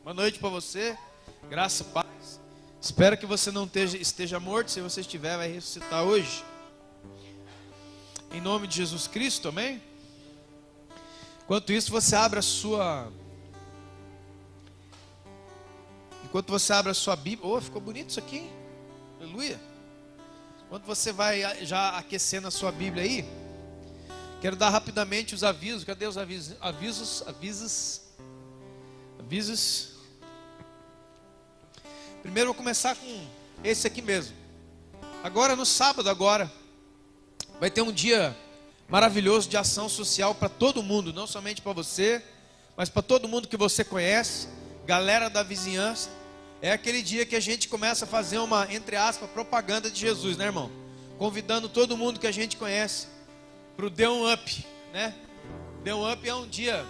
Boa noite para você, graça e paz. Espero que você não esteja morto. Se você estiver, vai ressuscitar hoje. Em nome de Jesus Cristo, amém? Enquanto isso, você abre a sua... Enquanto você abre a sua Bíblia... Oh, ficou bonito isso aqui, hein? Aleluia. Enquanto você vai já aquecendo a sua Bíblia aí, quero dar rapidamente os avisos. Cadê os avisos? Avisos. Primeiro eu vou começar com esse aqui mesmo. Agora no sábado vai ter um dia maravilhoso de ação social para todo mundo, não somente para você, mas para todo mundo que você conhece, galera da vizinhança. É aquele dia que a gente começa a fazer uma, entre aspas, propaganda de Jesus, né, irmão? Convidando todo mundo que a gente conhece para o Dê um Up, né? Dê um Up é um dia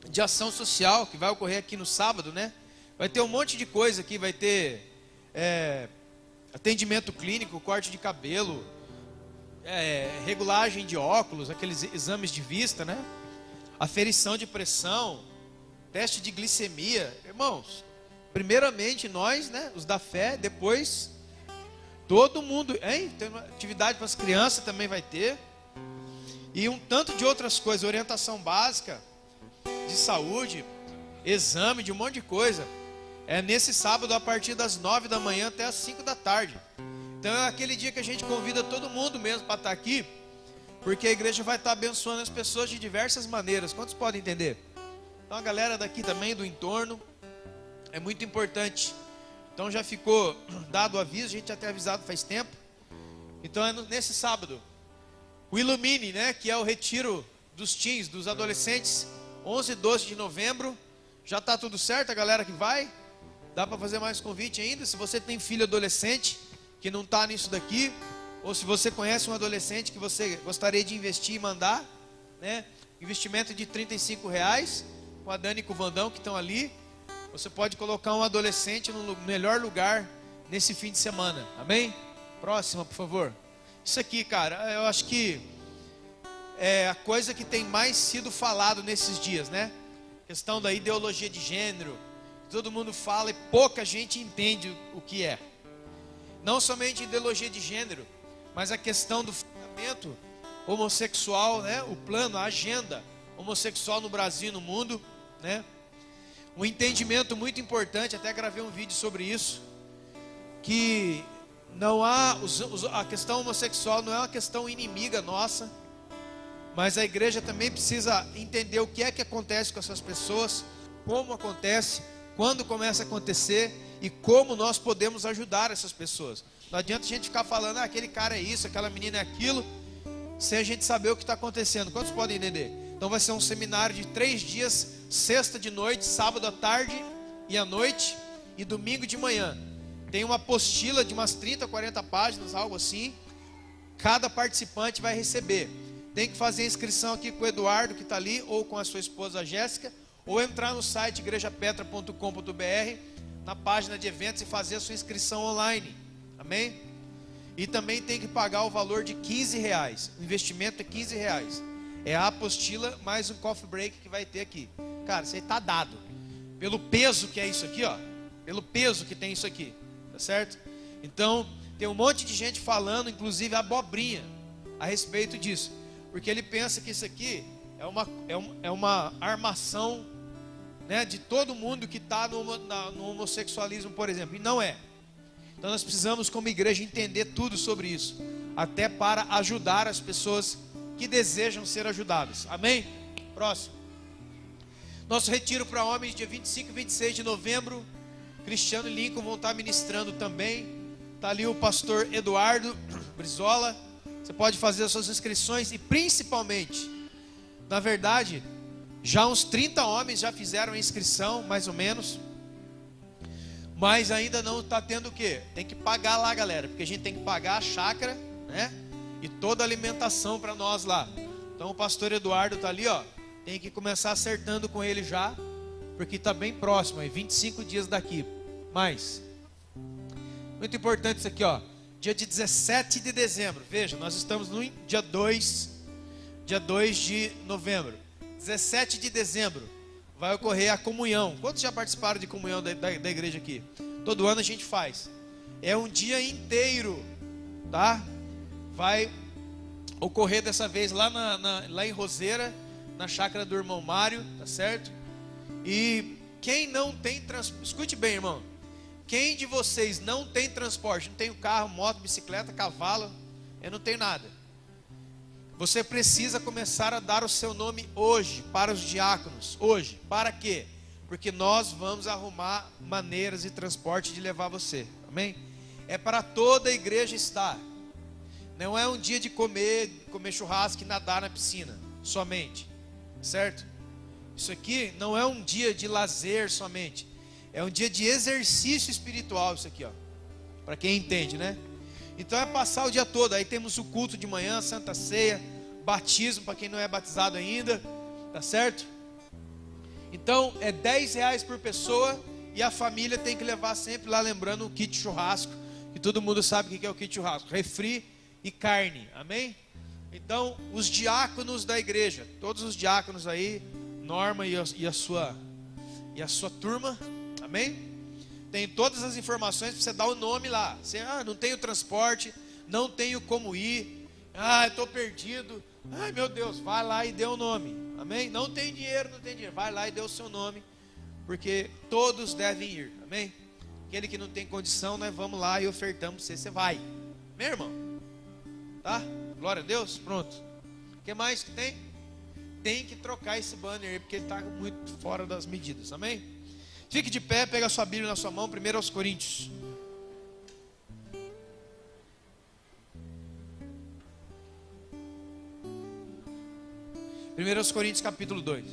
de ação social que vai ocorrer aqui no sábado, né? Vai ter um monte de coisa aqui, vai ter atendimento clínico, corte de cabelo, regulagem de óculos, aqueles exames de vista, né? Aferição de pressão, teste de glicemia. Irmãos, primeiramente nós, né, os da fé, depois todo mundo, hein? Tem uma atividade para as crianças também vai ter. E um tanto de outras coisas, orientação básica de saúde, exame de um monte de coisa. É nesse sábado a partir das 9 da manhã até as 5 da tarde. Então é aquele dia que a gente convida todo mundo mesmo para estar aqui, porque a igreja vai estar abençoando as pessoas de diversas maneiras. Quantos podem entender? Então a galera daqui também do entorno, é muito importante. Então já ficou dado o aviso, a gente já tem avisado faz tempo. Então é nesse sábado. O Ilumine, né, que é o retiro dos teens, dos adolescentes, 11 e 12 de novembro. Já está tudo certo, a galera que vai? Dá para fazer mais convite ainda? Se você tem filho adolescente que não está nisso daqui, ou se você conhece um adolescente que você gostaria de investir e mandar, né? Investimento de R$35, com a Dani e com o Vandão que estão ali. Você pode colocar um adolescente no melhor lugar nesse fim de semana, amém? Próxima, por favor. Isso aqui, cara, eu acho que é a coisa que tem mais sido falado nesses dias, né? Questão da ideologia de gênero. Todo mundo fala e pouca gente entende o que é. Não somente ideologia de gênero, mas a questão do fundamento homossexual, né? O plano, a agenda homossexual no Brasil e no mundo, né? Um entendimento muito importante, até gravei um vídeo sobre isso, que não há, a questão homossexual não é uma questão inimiga nossa, mas a igreja também precisa entender o que é que acontece com essas pessoas, como acontece, quando começa a acontecer e como nós podemos ajudar essas pessoas. Não adianta a gente ficar falando, aquele cara é isso, aquela menina é aquilo, sem a gente saber o que está acontecendo. Quantos podem entender? Então vai ser um seminário de 3 dias, sexta de noite, sábado à tarde e à noite e domingo de manhã. Tem uma apostila de umas 30, 40 páginas, algo assim. Cada participante vai receber. Tem que fazer inscrição aqui com o Eduardo, que está ali, ou com a sua esposa, a Jéssica, ou entrar no site igrejapetra.com.br, na página de eventos, e fazer a sua inscrição online. Amém? E também tem que pagar o valor de R$15. O investimento é R$15. É a apostila mais um coffee break que vai ter aqui. Cara, isso aí está dado. Pelo peso que é isso aqui, ó. Pelo peso que tem isso aqui. Tá certo? Então, tem um monte de gente falando, inclusive abobrinha, a respeito disso. Porque ele pensa que isso aqui é uma armação, né, de todo mundo que está no homossexualismo, por exemplo. E não é. Então nós precisamos, como igreja, entender tudo sobre isso. Até para ajudar as pessoas que desejam ser ajudadas. Amém? Próximo. Nosso retiro para homens, dia 25 e 26 de novembro. Cristiano e Lincoln vão estar ministrando também. Está ali o pastor Eduardo Brizola. Você pode fazer as suas inscrições. E principalmente, na verdade, já uns 30 homens já fizeram a inscrição, mais ou menos. Mas ainda não está tendo o quê? Tem que pagar lá, galera. Porque a gente tem que pagar a chácara, né? E toda a alimentação para nós lá. Então o pastor Eduardo está ali, ó. Tem que começar acertando com ele já, porque está bem próximo, aí 25 dias daqui. Mais. Muito importante isso aqui, ó. Dia de 17 de dezembro. Veja, nós estamos no dia 2 de novembro. 17 de dezembro. vai ocorrer a comunhão. Quantos já participaram de comunhão da igreja aqui? Todo ano a gente faz. É um dia inteiro, tá? Vai ocorrer dessa vez lá, lá em Roseira, na chácara do irmão Mário, tá certo? E quem não tem transporte, escute bem, irmão. Quem de vocês não tem transporte, não tem carro, moto, bicicleta, cavalo, eu não tenho nada. Você precisa começar a dar o seu nome hoje para os diáconos. Hoje. Para quê? Porque nós vamos arrumar maneiras de transporte de levar você. Amém? É para toda a igreja estar. Não é um dia de comer churrasco e nadar na piscina somente. Certo? Isso aqui não é um dia de lazer somente. É um dia de exercício espiritual isso aqui, ó. Para quem entende, né? Então é passar o dia todo. Aí temos o culto de manhã, Santa Ceia, batismo para quem não é batizado ainda, tá certo? Então é R$10 por pessoa e a família tem que levar sempre lá, lembrando, o kit churrasco, que todo mundo sabe o que é o kit churrasco, refri e carne, amém? Então os diáconos da igreja, todos os diáconos aí, Norma e a sua turma, amém? Tem todas as informações para você dar o nome lá. Você, não tenho transporte, não tenho como ir, eu estou perdido. Ai meu Deus, vai lá e dê o nome, amém? Não tem dinheiro, vai lá e dê o seu nome, porque todos devem ir, amém? Aquele que não tem condição, nós vamos lá e ofertamos você vai, meu irmão, tá? Glória a Deus, pronto. O que mais que tem? Tem que trocar esse banner aí, porque ele está muito fora das medidas, amém? Fique de pé, pega a sua Bíblia na sua mão, 1 Coríntios. Primeiros Coríntios capítulo 2.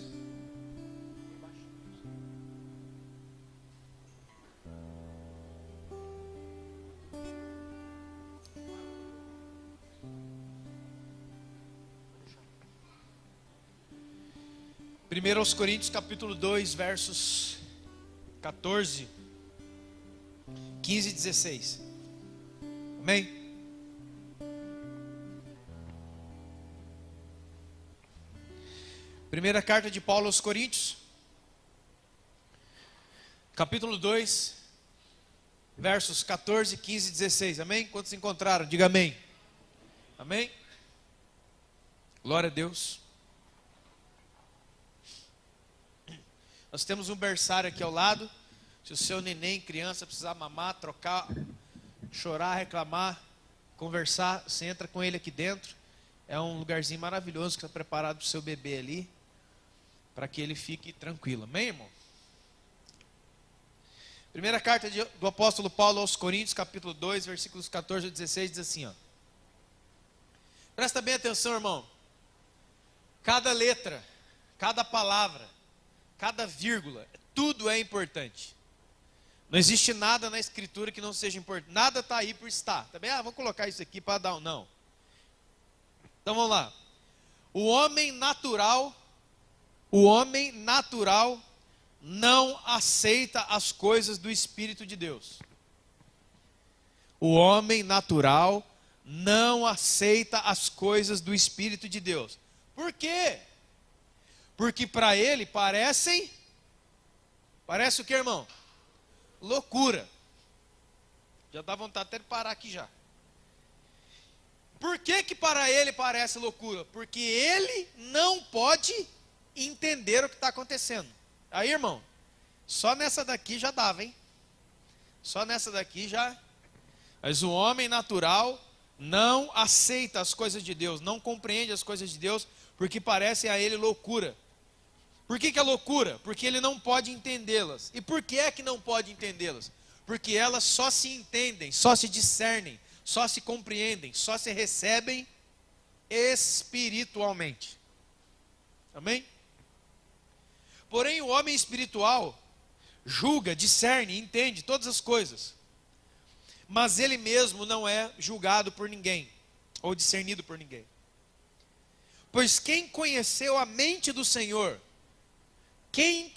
Primeiros Coríntios capítulo 2, versos 14, 15 e 16. Amém? Primeira carta de Paulo aos Coríntios, capítulo 2, versos 14, 15 e 16. Amém? Quantos encontraram? Diga amém. Amém? Glória a Deus. Nós temos um berçário aqui ao lado. Se o seu neném, criança, precisar mamar, trocar, chorar, reclamar, conversar, você entra com ele aqui dentro. É um lugarzinho maravilhoso que está preparado para o seu bebê ali, para que ele fique tranquilo. Amém, irmão? Primeira carta do apóstolo Paulo aos Coríntios, capítulo 2, versículos 14 a 16, diz assim, ó. Presta bem atenção, irmão. Cada letra, cada palavra, cada vírgula, tudo é importante. Não existe nada na escritura que não seja importante. Nada está aí por estar. Também, vou colocar isso aqui para dar um não. Então vamos lá. O homem natural não aceita as coisas do Espírito de Deus. O homem natural não aceita as coisas do Espírito de Deus. Por quê? Porque para ele parece o que, irmão? Loucura. Já dá vontade até de parar aqui já. Por que para ele parece loucura? Porque ele não pode entender o que está acontecendo. Aí, irmão, só nessa daqui já dava, hein? Só nessa daqui já. Mas o homem natural não aceita as coisas de Deus, não compreende as coisas de Deus, porque parecem a ele loucura. Por que é loucura? Porque ele não pode entendê-las. E por que é que não pode entendê-las? Porque elas só se entendem, só se discernem, só se compreendem, só se recebem espiritualmente. Amém? Porém, o homem espiritual julga, discerne, entende todas as coisas. Mas ele mesmo não é julgado por ninguém, ou discernido por ninguém. Pois quem conheceu a mente do Senhor, quem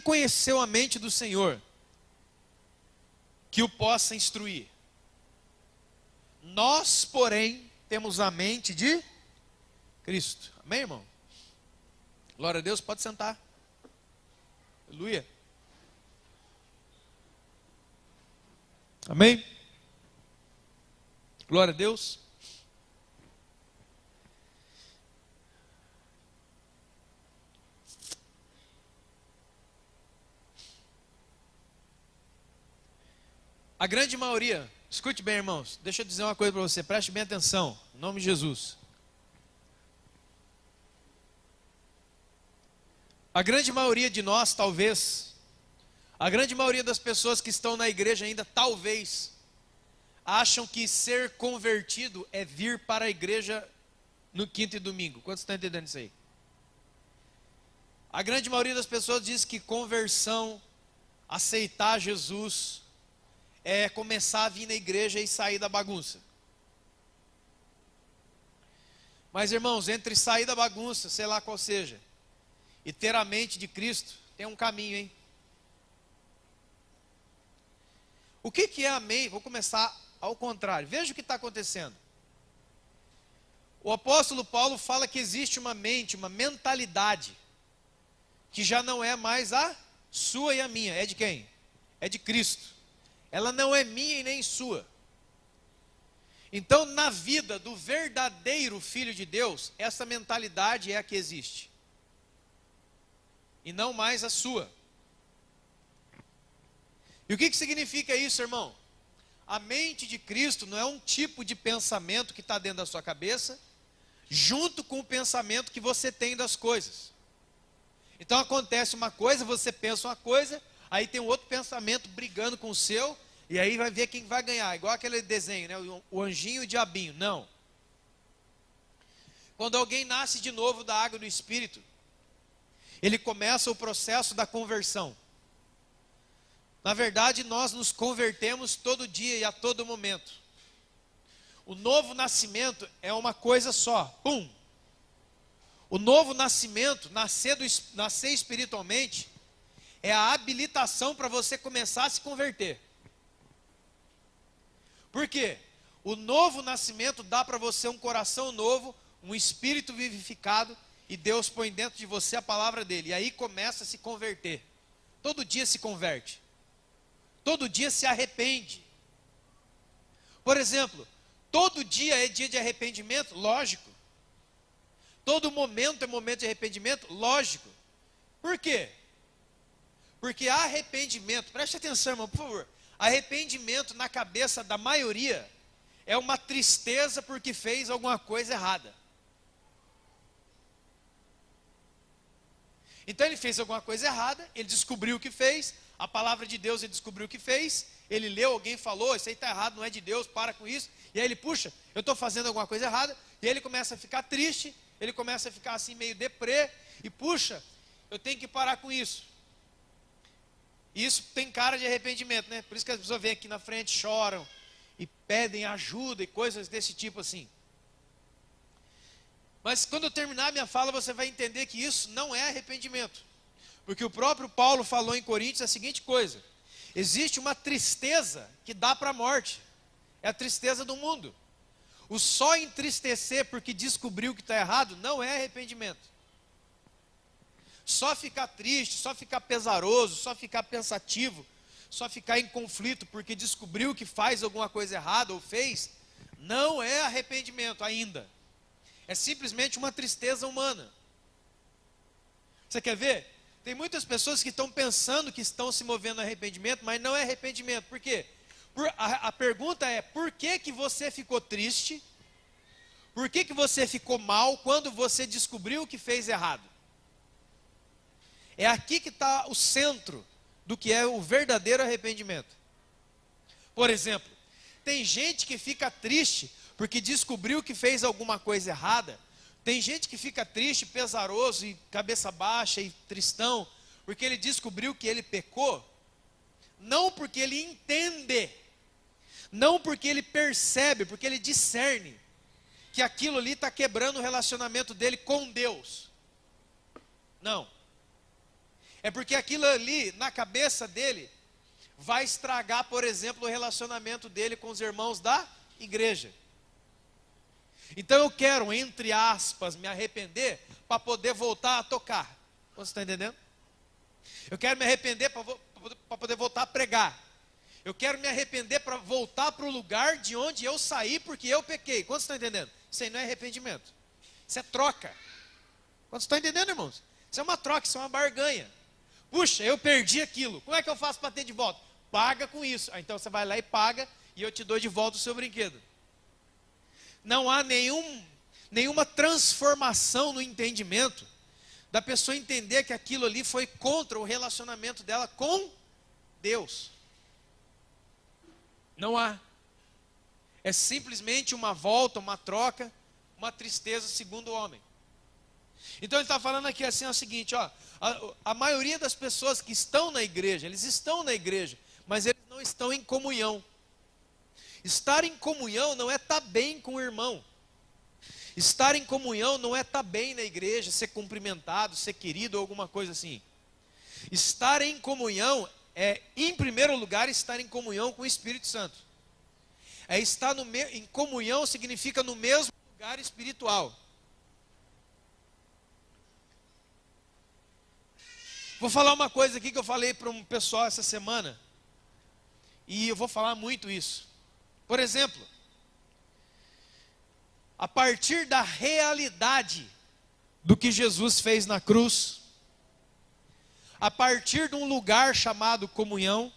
conheceu a mente do Senhor, que o possa instruir? Nós, porém, temos a mente de Cristo. Amém, irmão? Glória a Deus, pode sentar. Aleluia. Amém? Glória a Deus. A grande maioria, escute bem, irmãos, deixa eu dizer uma coisa para você, preste bem atenção, em nome de Jesus. A grande maioria de nós, talvez, a grande maioria das pessoas que estão na igreja ainda, talvez, acham que ser convertido é vir para a igreja no quinto e domingo. Quantos estão entendendo isso aí? A grande maioria das pessoas diz que conversão, aceitar Jesus, é começar a vir na igreja e sair da bagunça. Mas, irmãos, entre sair da bagunça, sei lá qual seja, e ter a mente de Cristo, tem um caminho, hein? O que é a mente? Vou começar ao contrário. Veja o que está acontecendo. O apóstolo Paulo fala que existe uma mente, uma mentalidade, que já não é mais a sua e a minha. É de quem? É de Cristo. Ela não é minha e nem sua. Então, na vida do verdadeiro Filho de Deus, essa mentalidade é a que existe. E não mais a sua. E o que significa isso, irmão? A mente de Cristo não é um tipo de pensamento que está dentro da sua cabeça, junto com o pensamento que você tem das coisas. Então acontece uma coisa, você pensa uma coisa, aí tem um outro pensamento brigando com o seu, e aí vai ver quem vai ganhar, igual aquele desenho, né? O anjinho e o diabinho. Não. Quando alguém nasce de novo da água do Espírito, ele começa o processo da conversão. Na verdade, nós nos convertemos todo dia e a todo momento. O novo nascimento é uma coisa só. Pum! O novo nascimento, nascer espiritualmente, é a habilitação para você começar a se converter. Por quê? O novo nascimento dá para você um coração novo, um espírito vivificado, e Deus põe dentro de você a palavra dele. E aí começa a se converter. Todo dia se converte. Todo dia se arrepende. Por exemplo, todo dia é dia de arrependimento? Lógico. Todo momento é momento de arrependimento? Lógico. Por quê? Porque arrependimento, preste atenção, irmão, por favor. Arrependimento na cabeça da maioria é uma tristeza porque fez alguma coisa errada. Então ele fez alguma coisa errada, ele descobriu o que fez, a palavra de Deus ele descobriu o que fez, ele leu, alguém falou, isso aí está errado, não é de Deus, para com isso. E aí ele, puxa, eu estou fazendo alguma coisa errada, e aí ele começa a ficar triste, ele começa a ficar assim meio deprê, e puxa, eu tenho que parar com isso. E isso tem cara de arrependimento, né? Por isso que as pessoas vêm aqui na frente, choram, e pedem ajuda, e coisas desse tipo assim. Mas quando eu terminar a minha fala, você vai entender que isso não é arrependimento. Porque o próprio Paulo falou em Coríntios a seguinte coisa: existe uma tristeza que dá para a morte. É a tristeza do mundo. O só entristecer porque descobriu que está errado não é arrependimento. Só ficar triste, só ficar pesaroso, só ficar pensativo, só ficar em conflito porque descobriu que faz alguma coisa errada ou fez, não é arrependimento ainda. É simplesmente uma tristeza humana. Você quer ver? Tem muitas pessoas que estão pensando que estão se movendo no arrependimento, mas não é arrependimento. Por quê? A pergunta é, por que você ficou triste? Por que você ficou mal quando você descobriu que fez errado? É aqui que está o centro do que é o verdadeiro arrependimento. Por exemplo, tem gente que fica triste porque descobriu que fez alguma coisa errada. Tem gente que fica triste, pesaroso e cabeça baixa e tristão, porque ele descobriu que ele pecou, não porque ele entende, não porque ele percebe, porque ele discerne que aquilo ali está quebrando o relacionamento dele com Deus. Não. É porque aquilo ali, na cabeça dele, vai estragar, por exemplo, o relacionamento dele com os irmãos da igreja. Então eu quero, entre aspas, me arrepender para poder voltar a tocar. Você está entendendo? Eu quero me arrepender para poder voltar a pregar. Eu quero me arrepender para voltar para o lugar de onde eu saí porque eu pequei. Quantos estão entendendo? Isso aí não é arrependimento. Isso é troca. Quantos estão entendendo, irmãos? Isso é uma troca, isso é uma barganha. Puxa, eu perdi aquilo. Como é que eu faço para ter de volta? Paga com isso. Então você vai lá e paga e eu te dou de volta o seu brinquedo. Não há nenhuma transformação no entendimento da pessoa entender que aquilo ali foi contra o relacionamento dela com Deus. Não há. É simplesmente uma volta, uma troca, uma tristeza segundo o homem. Então ele está falando aqui assim, é o seguinte, ó, a maioria das pessoas que estão na igreja, eles estão na igreja, mas eles não estão em comunhão. Estar em comunhão não é estar bem com o irmão. Estar em comunhão não é estar bem na igreja, ser cumprimentado, ser querido ou alguma coisa assim. Estar em comunhão é, em primeiro lugar, estar em comunhão com o Espírito Santo. É estar em comunhão significa no mesmo lugar espiritual. Vou falar uma coisa aqui que eu falei para um pessoal essa semana, e eu vou falar muito isso. Por exemplo, a partir da realidade do que Jesus fez na cruz, a partir de um lugar chamado comunhão,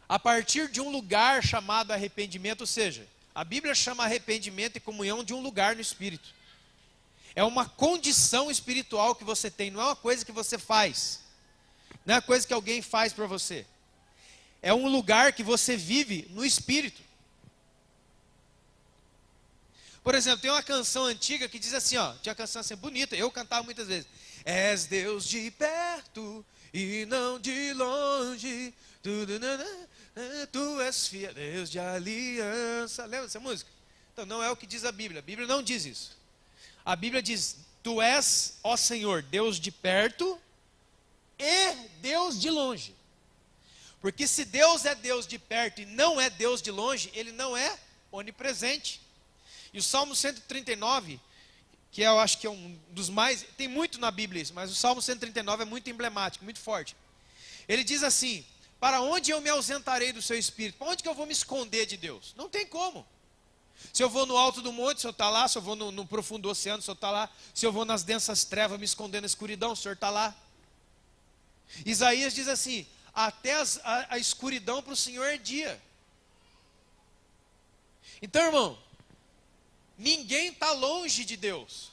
a partir de um lugar chamado arrependimento, ou seja, a Bíblia chama arrependimento e comunhão de um lugar no Espírito. É uma condição espiritual que você tem, não é uma coisa que você faz, não é uma coisa que alguém faz para você. É um lugar que você vive no Espírito. Por exemplo, tem uma canção antiga que diz assim, ó, tinha uma canção assim bonita, eu cantava muitas vezes. És Deus de perto e não de longe, tu és fiel, Deus de aliança. Lembra dessa música? Então não é o que diz a Bíblia não diz isso. A Bíblia diz, tu és, ó Senhor, Deus de perto e Deus de longe. Porque se Deus é Deus de perto e não é Deus de longe, Ele não é onipresente. E o Salmo 139, que eu acho que é um dos mais, tem muito na Bíblia isso, mas o Salmo 139 é muito emblemático, muito forte. Ele diz assim, para onde eu me ausentarei do seu Espírito? Para onde que eu vou me esconder de Deus? Não tem como. Se eu vou no alto do monte, o Senhor está lá. Se eu vou no profundo oceano, o Senhor está lá. Se eu vou nas densas trevas, me esconder na escuridão, o Senhor está lá. Isaías diz assim, até a escuridão para o Senhor é dia. Então, irmão, ninguém está longe de Deus.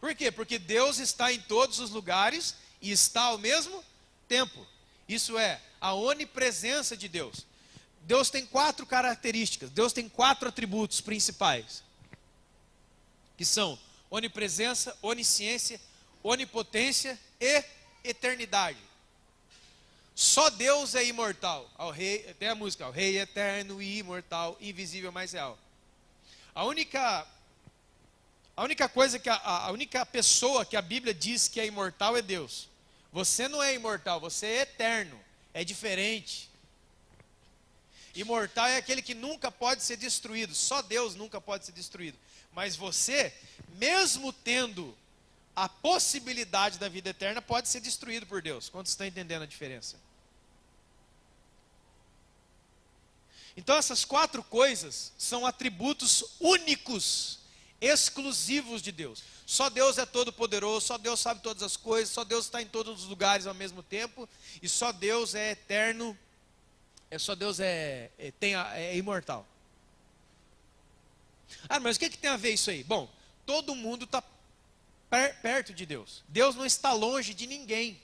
Por quê? Porque Deus está em todos os lugares e está ao mesmo tempo. Isso é, a onipresença de Deus. Deus tem 4 características, Deus tem 4 atributos principais. Que são onipresença, onisciência, onipotência e eternidade. Só Deus é imortal. Tem a música, o Rei eterno e imortal, invisível, mas real. A única coisa a única pessoa que a Bíblia diz que é imortal é Deus. Você não é imortal, você é eterno, é diferente. Imortal é aquele que nunca pode ser destruído, só Deus nunca pode ser destruído. Mas você, mesmo tendo a possibilidade da vida eterna, pode ser destruído por Deus. Quantos estão entendendo a diferença? Então essas 4 coisas são atributos únicos, exclusivos de Deus. Só Deus é todo poderoso, só Deus sabe todas as coisas, só Deus está em todos os lugares ao mesmo tempo, e só Deus é eterno, só Deus é imortal. Ah, mas o que tem a ver isso aí? Bom, todo mundo está perto de Deus. Deus não está longe de ninguém.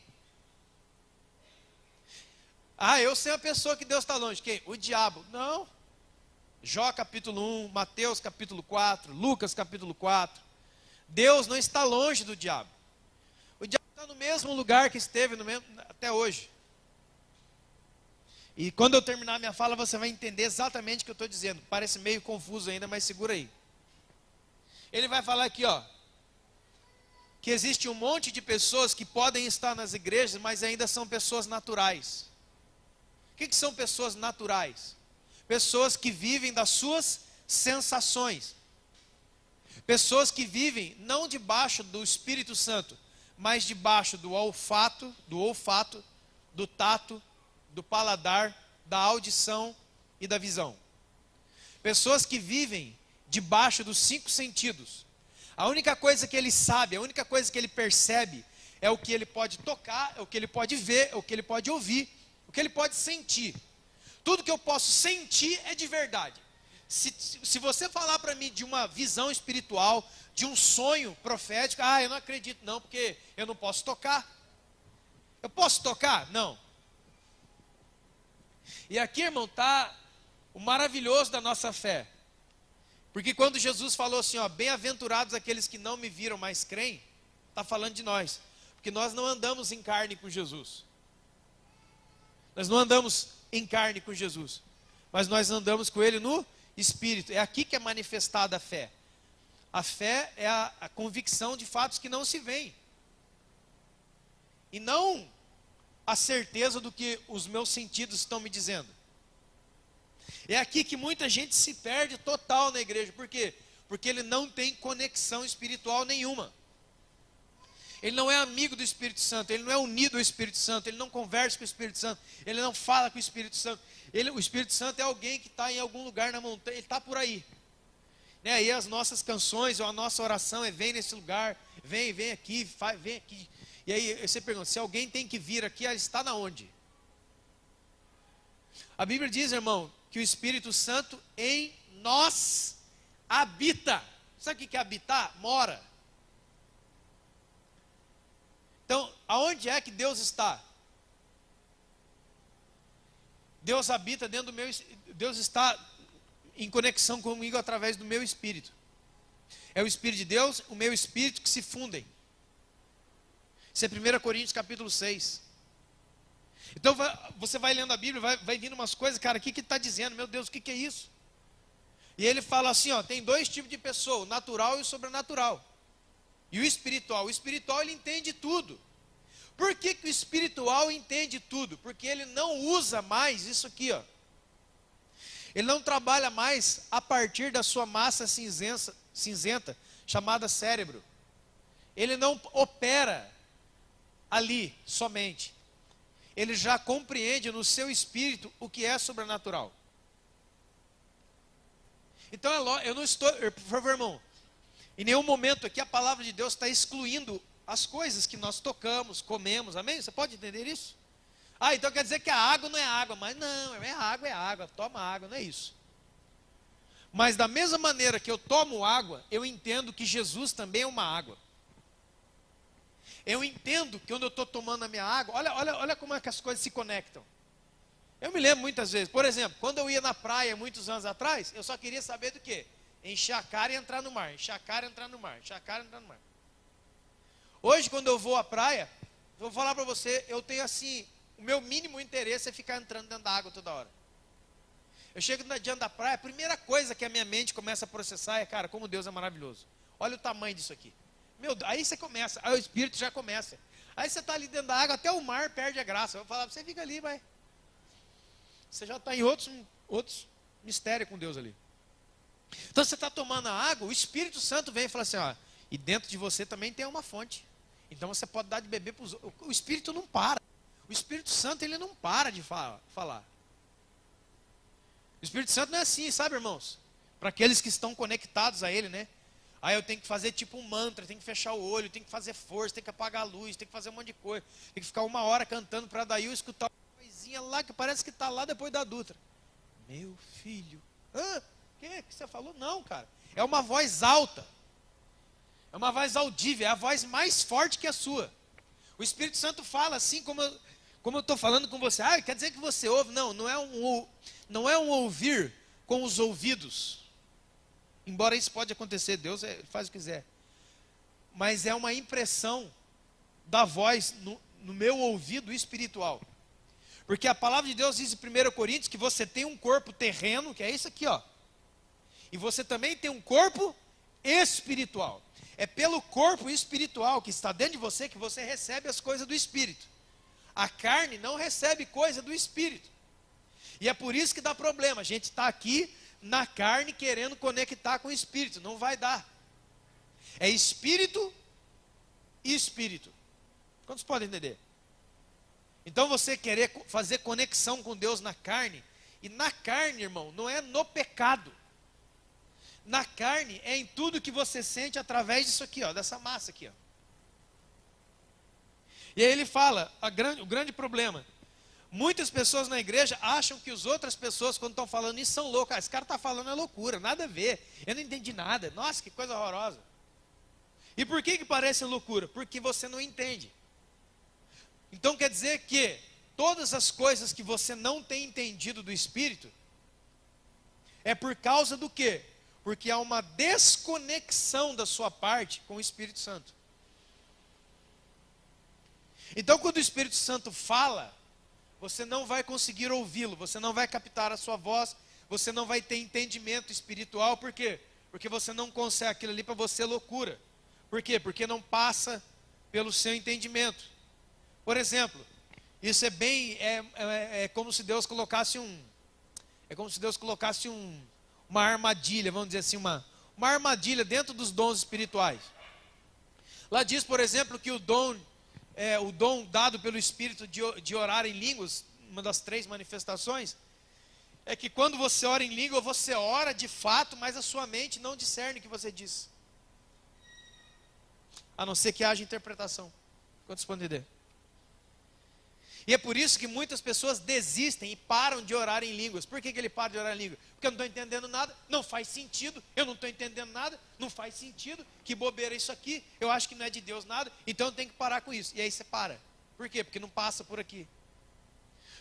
Ah, eu sei a pessoa que Deus está longe. Quem? O diabo. Não. Jó capítulo 1, Mateus capítulo 4, Lucas capítulo 4. Deus não está longe do diabo. O diabo está no mesmo lugar que esteve até hoje. E quando eu terminar a minha fala, você vai entender exatamente o que eu estou dizendo. Parece meio confuso ainda, mas segura aí. Ele vai falar aqui, ó, que existe um monte de pessoas que podem estar nas igrejas, mas ainda são pessoas naturais. O que são pessoas naturais? Pessoas que vivem das suas sensações. Pessoas que vivem não debaixo do Espírito Santo, mas debaixo do olfato, do tato, do paladar, da audição e da visão. Pessoas que vivem debaixo dos 5 sentidos. A única coisa que ele sabe, a única coisa que ele percebe é o que ele pode tocar, é o que ele pode ver, é o que ele pode ouvir, o que ele pode sentir. Tudo que eu posso sentir é de verdade. Se você falar para mim de uma visão espiritual, de um sonho profético, eu não acredito não, porque eu não posso tocar. Eu posso tocar? Não. E aqui, irmão, está o maravilhoso da nossa fé. Porque quando Jesus falou assim, bem-aventurados aqueles que não me viram, mas creem, está falando de nós. Porque nós não andamos em carne com Jesus. Nós não andamos em carne com Jesus. Mas nós andamos com Ele no Espírito. É aqui que é manifestada a fé. A fé é a convicção de fatos que não se veem. E não a certeza do que os meus sentidos estão me dizendo. É aqui que muita gente se perde total na igreja. Por quê? Porque ele não tem conexão espiritual nenhuma. Ele não é amigo do Espírito Santo, ele não é unido ao Espírito Santo, ele não conversa com o Espírito Santo, ele não fala com o Espírito Santo. O Espírito Santo é alguém que está em algum lugar na montanha, ele está por aí. Né? E as nossas canções, ou a nossa oração vem nesse lugar, vem aqui, vem aqui. E aí você pergunta, se alguém tem que vir aqui, ele está na onde? A Bíblia diz, irmão, que o Espírito Santo em nós habita. Sabe o que é habitar? Mora. Então, aonde é que Deus está? Deus habita dentro do meu... Deus está em conexão comigo através do meu espírito. É o Espírito de Deus, o meu espírito que se fundem. Isso é 1 Coríntios capítulo 6. Então, você vai lendo a Bíblia, vai vindo umas coisas, cara, o que está dizendo? Meu Deus, o que é isso? E ele fala assim, tem 2 tipos de pessoa, o natural e o sobrenatural. E o espiritual ele entende tudo. Por que o espiritual entende tudo? Porque ele não usa mais isso aqui, Ele não trabalha mais a partir da sua massa cinzenta chamada cérebro. Ele não opera ali somente. Ele já compreende no seu espírito o que é sobrenatural. Então, eu não estou, por favor, irmão, em nenhum momento aqui a palavra de Deus está excluindo as coisas que nós tocamos, comemos, amém? Você pode entender isso? Então quer dizer que a água não é água, mas não, é água, toma água, não é isso. Mas da mesma maneira que eu tomo água, eu entendo que Jesus também é uma água. Eu entendo que quando eu estou tomando a minha água, olha como é que as coisas se conectam. Eu me lembro muitas vezes, por exemplo, quando eu ia na praia muitos anos atrás, eu só queria saber do quê? Encher a cara e entrar no mar, encher a cara e entrar no mar, encher a cara e entrar no mar. Hoje, quando eu vou à praia, eu vou falar para você, eu tenho assim, o meu mínimo interesse é ficar entrando dentro da água toda hora. Eu chego diante da praia, a primeira coisa que a minha mente começa a processar é, cara, como Deus é maravilhoso. Olha o tamanho disso aqui. Meu Deus, aí você começa, aí o Espírito já começa. Aí você está ali dentro da água, até o mar perde a graça. Eu vou falar, você fica ali, vai. Você já está em outros mistérios com Deus ali. Então você está tomando a água, o Espírito Santo vem e fala assim, e dentro de você também tem uma fonte. Então você pode dar de beber para os outros. O Espírito não para. O Espírito Santo, ele não para de falar. O Espírito Santo não é assim, sabe, irmãos? Para aqueles que estão conectados a ele, né? Aí eu tenho que fazer tipo um mantra, tenho que fechar o olho, tenho que fazer força, tenho que apagar a luz, tenho que fazer um monte de coisa. Tenho que ficar 1 hora cantando para daí eu escutar uma coisinha lá que parece que está lá depois da Dutra. Meu filho. O que você falou? Não, cara. É uma voz alta. É uma voz audível, é a voz mais forte que a sua. O Espírito Santo fala assim como eu estou falando com você. Quer dizer que você ouve? Não, não é um ouvir com os ouvidos. Embora isso pode acontecer, Deus faz o que quiser. Mas é uma impressão da voz no meu ouvido espiritual. Porque a palavra de Deus diz em 1 Coríntios que você tem um corpo terreno, que é isso aqui, E você também tem um corpo espiritual. É pelo corpo espiritual que está dentro de você que você recebe as coisas do Espírito. A carne não recebe coisa do Espírito. E é por isso que dá problema. A gente está aqui na carne querendo conectar com o Espírito. Não vai dar. É espírito e espírito. Quantos podem entender? Então você querer fazer conexão com Deus na carne, e na carne, irmão, não é no pecado. Na carne é em tudo que você sente através disso aqui, ó, dessa massa aqui, ó. E aí ele fala, o grande problema, muitas pessoas na igreja acham que as outras pessoas, quando estão falando isso, são loucas. Esse cara está falando é loucura, nada a ver, eu não entendi nada, nossa, que coisa horrorosa. E por que parece loucura? Porque você não entende. Então quer dizer que todas as coisas que você não tem entendido do Espírito, é por causa do quê? Porque há uma desconexão da sua parte com o Espírito Santo. Então quando o Espírito Santo fala, você não vai conseguir ouvi-lo, você não vai captar a sua voz, você não vai ter entendimento espiritual. Por quê? Porque você não consegue, aquilo ali para você é loucura. Por quê? Porque não passa pelo seu entendimento. Por exemplo, isso é bem, é como se Deus colocasse uma armadilha, vamos dizer assim, uma armadilha dentro dos dons espirituais. Lá diz, por exemplo, que o dom dado pelo Espírito de orar em línguas, uma das 3 manifestações, é que quando você ora em língua, você ora de fato, mas a sua mente não discerne o que você diz. A não ser que haja interpretação. Quantos podem entender? E é por isso que muitas pessoas desistem e param de orar em línguas. Por que ele para de orar em línguas? Porque eu não estou entendendo nada, não faz sentido, eu não estou entendendo nada, não faz sentido, que bobeira isso aqui, eu acho que não é de Deus nada, então eu tenho que parar com isso. E aí você para. Por quê? Porque não passa por aqui.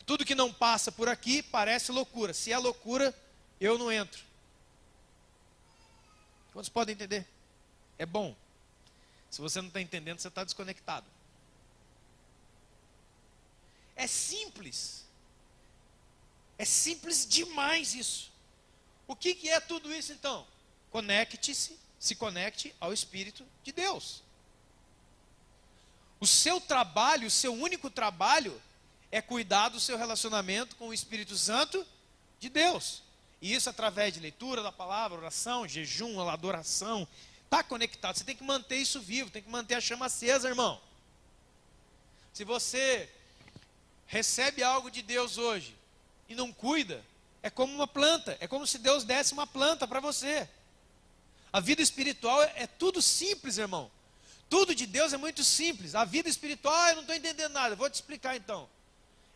Tudo que não passa por aqui parece loucura. Se é loucura, eu não entro. Quantos podem entender? É bom. Se você não está entendendo, você está desconectado. É simples. É simples demais isso. O que é tudo isso então? Se conecte ao Espírito de Deus. O seu trabalho, o seu único trabalho, é cuidar do seu relacionamento com o Espírito Santo de Deus. E isso através de leitura da palavra, oração, jejum, adoração. Está conectado, você tem que manter isso vivo, tem que manter a chama acesa, irmão. Se você recebe algo de Deus hoje e não cuida, é como uma planta, é como se Deus desse uma planta para você. A vida espiritual é tudo simples, irmão. Tudo de Deus é muito simples. A vida espiritual, eu não estou entendendo nada, vou te explicar então.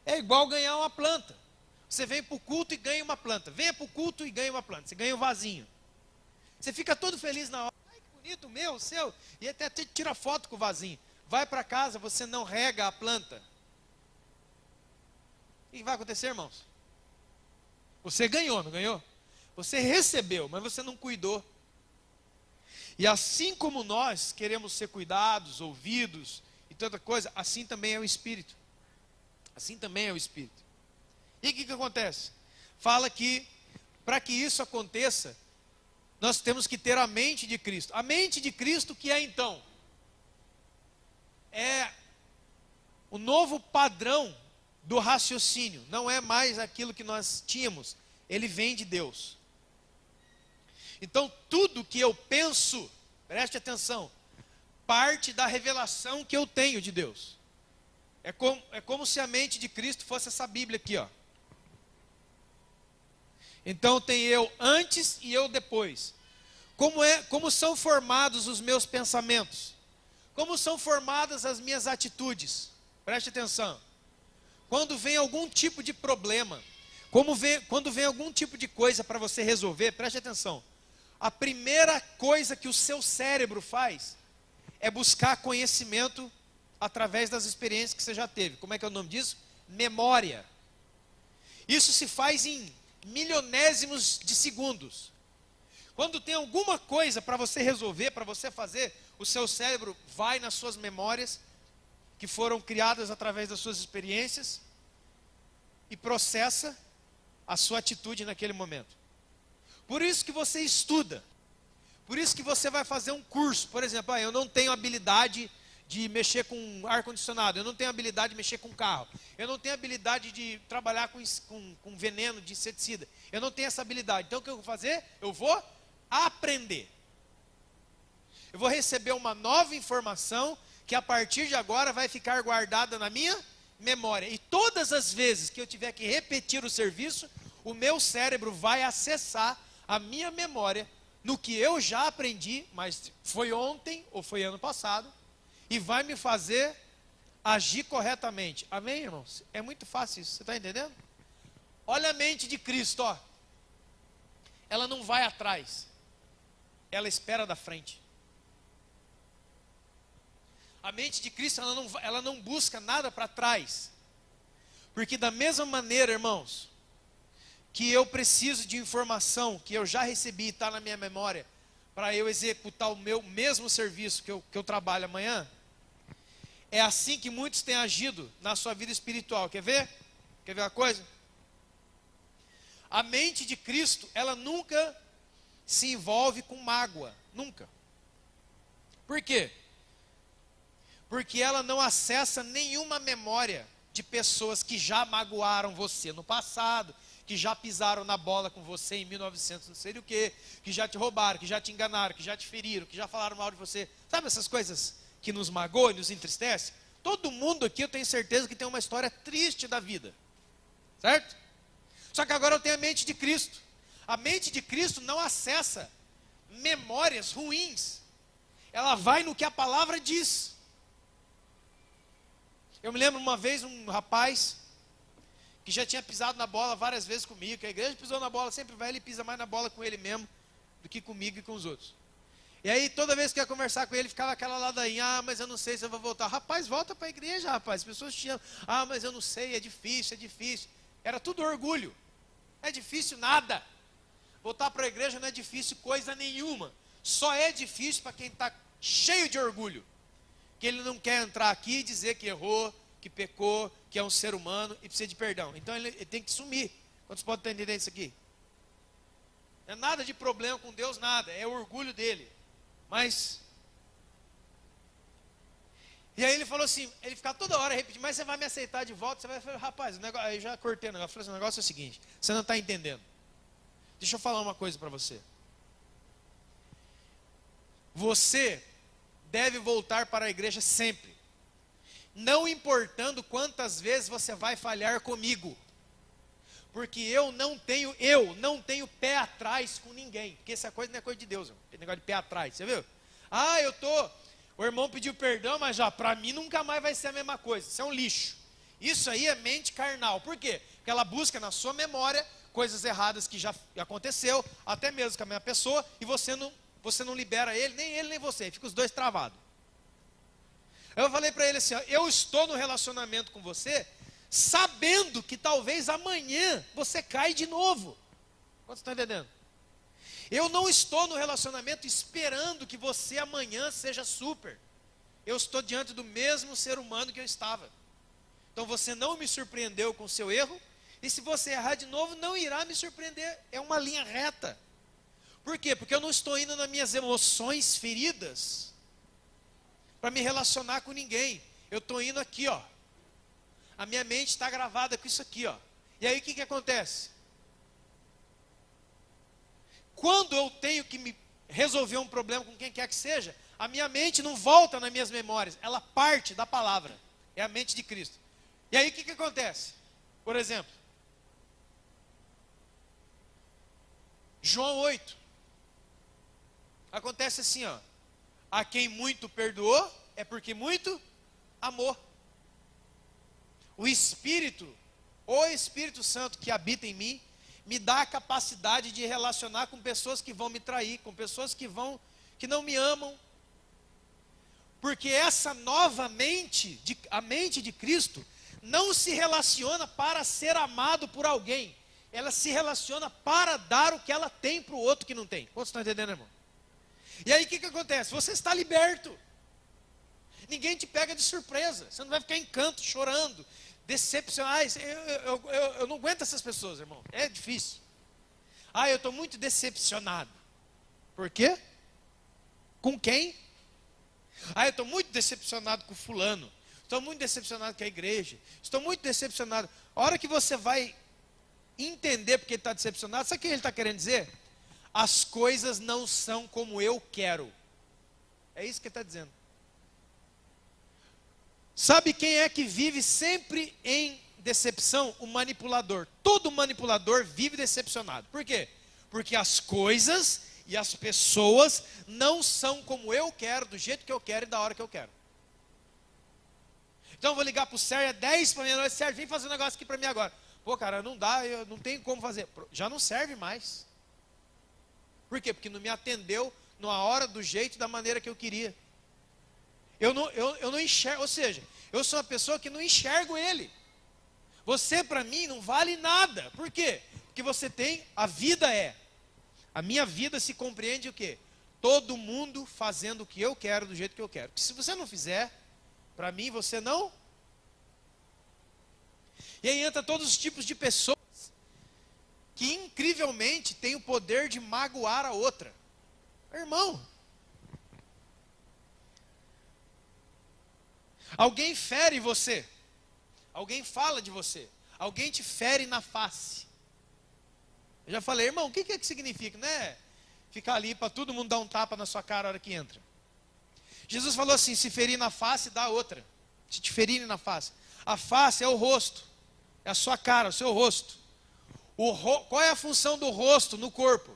É igual ganhar uma planta. Você vem para o culto e ganha uma planta. Venha para o culto e ganha uma planta. Você ganha um vasinho. Você fica todo feliz na hora. Ai, que bonito, o meu, o seu. E até tira foto com o vasinho. Vai para casa, você não rega a planta. O que vai acontecer, irmãos? Você ganhou, não ganhou? Você recebeu, mas você não cuidou. E assim como nós queremos ser cuidados, ouvidos e tanta coisa, assim também é o Espírito. Assim também é o Espírito. E o que acontece? Fala que, para que isso aconteça, nós temos que ter a mente de Cristo. A mente de Cristo, que é então? É o novo padrão do raciocínio. Não é mais aquilo que nós tínhamos. Ele vem de Deus. Então, tudo que eu penso, preste atenção, parte da revelação que eu tenho de Deus. É como se a mente de Cristo fosse essa Bíblia aqui, ó. Então tem eu antes e eu depois. Como são formados os meus pensamentos? Como são formadas as minhas atitudes? Preste atenção. Quando vem algum tipo de problema, quando vem algum tipo de coisa para você resolver, preste atenção. A primeira coisa que o seu cérebro faz é buscar conhecimento através das experiências que você já teve. Como é que é o nome disso? Memória. Isso se faz em milionésimos de segundos. Quando tem alguma coisa para você resolver, para você fazer, o seu cérebro vai nas suas memórias, que foram criadas através das suas experiências, e processa a sua atitude naquele momento. Por isso que você estuda. Por isso que você vai fazer um curso. Por exemplo, eu não tenho habilidade de mexer com ar-condicionado, eu não tenho habilidade de mexer com carro, eu não tenho habilidade de trabalhar com veneno de inseticida, eu não tenho essa habilidade. Então o que eu vou fazer? Eu vou aprender. eu vou receber uma nova informação que a partir de agora vai ficar guardada na minha memória. E todas as vezes que eu tiver que repetir o serviço, o meu cérebro vai acessar a minha memória no que eu já aprendi, mas foi ontem ou foi ano passado, e vai me fazer agir corretamente. Amém, irmãos? É muito fácil isso, você está entendendo? Olha a mente de Cristo, ó. Ela não vai atrás, ela espera da frente. A mente de Cristo, ela não busca nada para trás. Porque da mesma maneira, irmãos, que eu preciso de informação que eu já recebi e está na minha memória, para eu executar o meu mesmo serviço que eu trabalho amanhã, é assim que muitos têm agido na sua vida espiritual. Quer ver? Quer ver uma coisa? A mente de Cristo, ela nunca se envolve com mágoa. Nunca. Por quê? Porque ela não acessa nenhuma memória de pessoas que já magoaram você no passado, que já pisaram na bola com você em 1900 não sei o quê, que já te roubaram, que já te enganaram, que já te feriram, que já falaram mal de você. Sabe essas coisas que nos magoam e nos entristecem? Todo mundo aqui, eu tenho certeza que tem uma história triste da vida. Certo? Só que agora eu tenho a mente de Cristo. A mente de Cristo não acessa memórias ruins. Ela vai no que a palavra diz. Eu me lembro uma vez um rapaz que já tinha pisado na bola várias vezes comigo, que a igreja pisou na bola, sempre vai, ele pisa mais na bola com ele mesmo do que comigo e com os outros. E aí toda vez que eu ia conversar com ele, ficava aquela ladainha, mas eu não sei se eu vou voltar. Rapaz, volta para a igreja, rapaz, as pessoas te amam. Mas eu não sei, é difícil, é difícil. Era tudo orgulho. Não é difícil nada. Voltar para a igreja não é difícil coisa nenhuma. Só é difícil para quem está cheio de orgulho. Que ele não quer entrar aqui e dizer que errou, que pecou, que é um ser humano e precisa de perdão. Então ele tem que sumir. Quantos podem entender isso aqui? Não é nada de problema com Deus, nada. É o orgulho dele. Mas... E aí ele falou assim, ele ficava toda hora repetindo, mas você vai me aceitar de volta? Você vai falar, rapaz, o negócio, aí eu já cortei o negócio. Eu falei assim, o negócio é o seguinte, você não está entendendo. Deixa eu falar uma coisa para você. Você deve voltar para a igreja sempre. Não importando quantas vezes você vai falhar comigo. Porque eu não tenho pé atrás com ninguém. Porque essa coisa não é coisa de Deus, esse negócio de pé atrás, você viu? O irmão pediu perdão, mas já, para mim nunca mais vai ser a mesma coisa. Isso é um lixo. Isso aí é mente carnal. Por quê? Porque ela busca na sua memória coisas erradas que já aconteceu, até mesmo com a minha pessoa, e você não libera ele nem você, fica os dois travados. Eu falei para ele assim, ó, eu estou no relacionamento com você, sabendo que talvez amanhã você cai de novo. Quantos estão entendendo? Eu não estou no relacionamento esperando que você amanhã seja super. Eu estou diante do mesmo ser humano que eu estava. Então você não me surpreendeu com o seu erro, e se você errar de novo, não irá me surpreender. É uma linha reta. Por quê? Porque eu não estou indo nas minhas emoções feridas para me relacionar com ninguém. Eu estou indo aqui, ó. A minha mente está gravada com isso aqui, ó. E aí o que acontece? Quando eu tenho que me resolver um problema com quem quer que seja, a minha mente não volta nas minhas memórias, ela parte da palavra. É a mente de Cristo. E aí o que acontece? Por exemplo, João 8. Acontece assim, ó. A quem muito perdoou, é porque muito amou. O Espírito Santo que habita em mim, me dá a capacidade de relacionar com pessoas que vão me trair, com pessoas que não me amam. Porque essa nova mente, a mente de Cristo, não se relaciona para ser amado por alguém. Ela se relaciona para dar o que ela tem para o outro que não tem. Quantos estão entendendo, irmão? E aí o que acontece? Você está liberto. Ninguém te pega de surpresa. Você não vai ficar em canto, chorando, decepcionado. Eu não aguento essas pessoas, irmão. É difícil. Eu estou muito decepcionado. Por quê? Com quem? Eu estou muito decepcionado com fulano. Estou muito decepcionado com a igreja. Estou muito decepcionado. A hora que você vai entender porque ele está decepcionado, sabe o que ele está querendo dizer? As coisas não são como eu quero. É isso que ele está dizendo. Sabe quem é que vive sempre em decepção? O manipulador. Todo manipulador vive decepcionado. Por quê? Porque as coisas e as pessoas não são como eu quero, do jeito que eu quero e da hora que eu quero. Então eu vou ligar para o Sérgio, 10 para meia-noite, Sérgio, vem fazer um negócio aqui para mim agora. Pô, cara, não dá, eu não tenho como fazer. Já não serve mais. Por quê? Porque não me atendeu na hora, do jeito e da maneira que eu queria. Eu não enxergo, ou seja, eu sou uma pessoa que não enxergo ele. Você para mim não vale nada. Por quê? Porque você tem, a vida é. A minha vida se compreende o quê? Todo mundo fazendo o que eu quero, do jeito que eu quero. Porque se você não fizer, para mim você não. E aí entra todos os tipos de pessoas que incrivelmente têm o poder de magoar a outra. Irmão, alguém fere você, alguém fala de você, alguém te fere na face. Eu já falei, irmão, o que é que significa? Não é ficar ali para todo mundo dar um tapa na sua cara a hora que entra. Jesus falou assim, se ferir na face, dá outra. Se te ferirem na face. A face é o rosto, é a sua cara, o seu rosto. Qual é a função do rosto no corpo?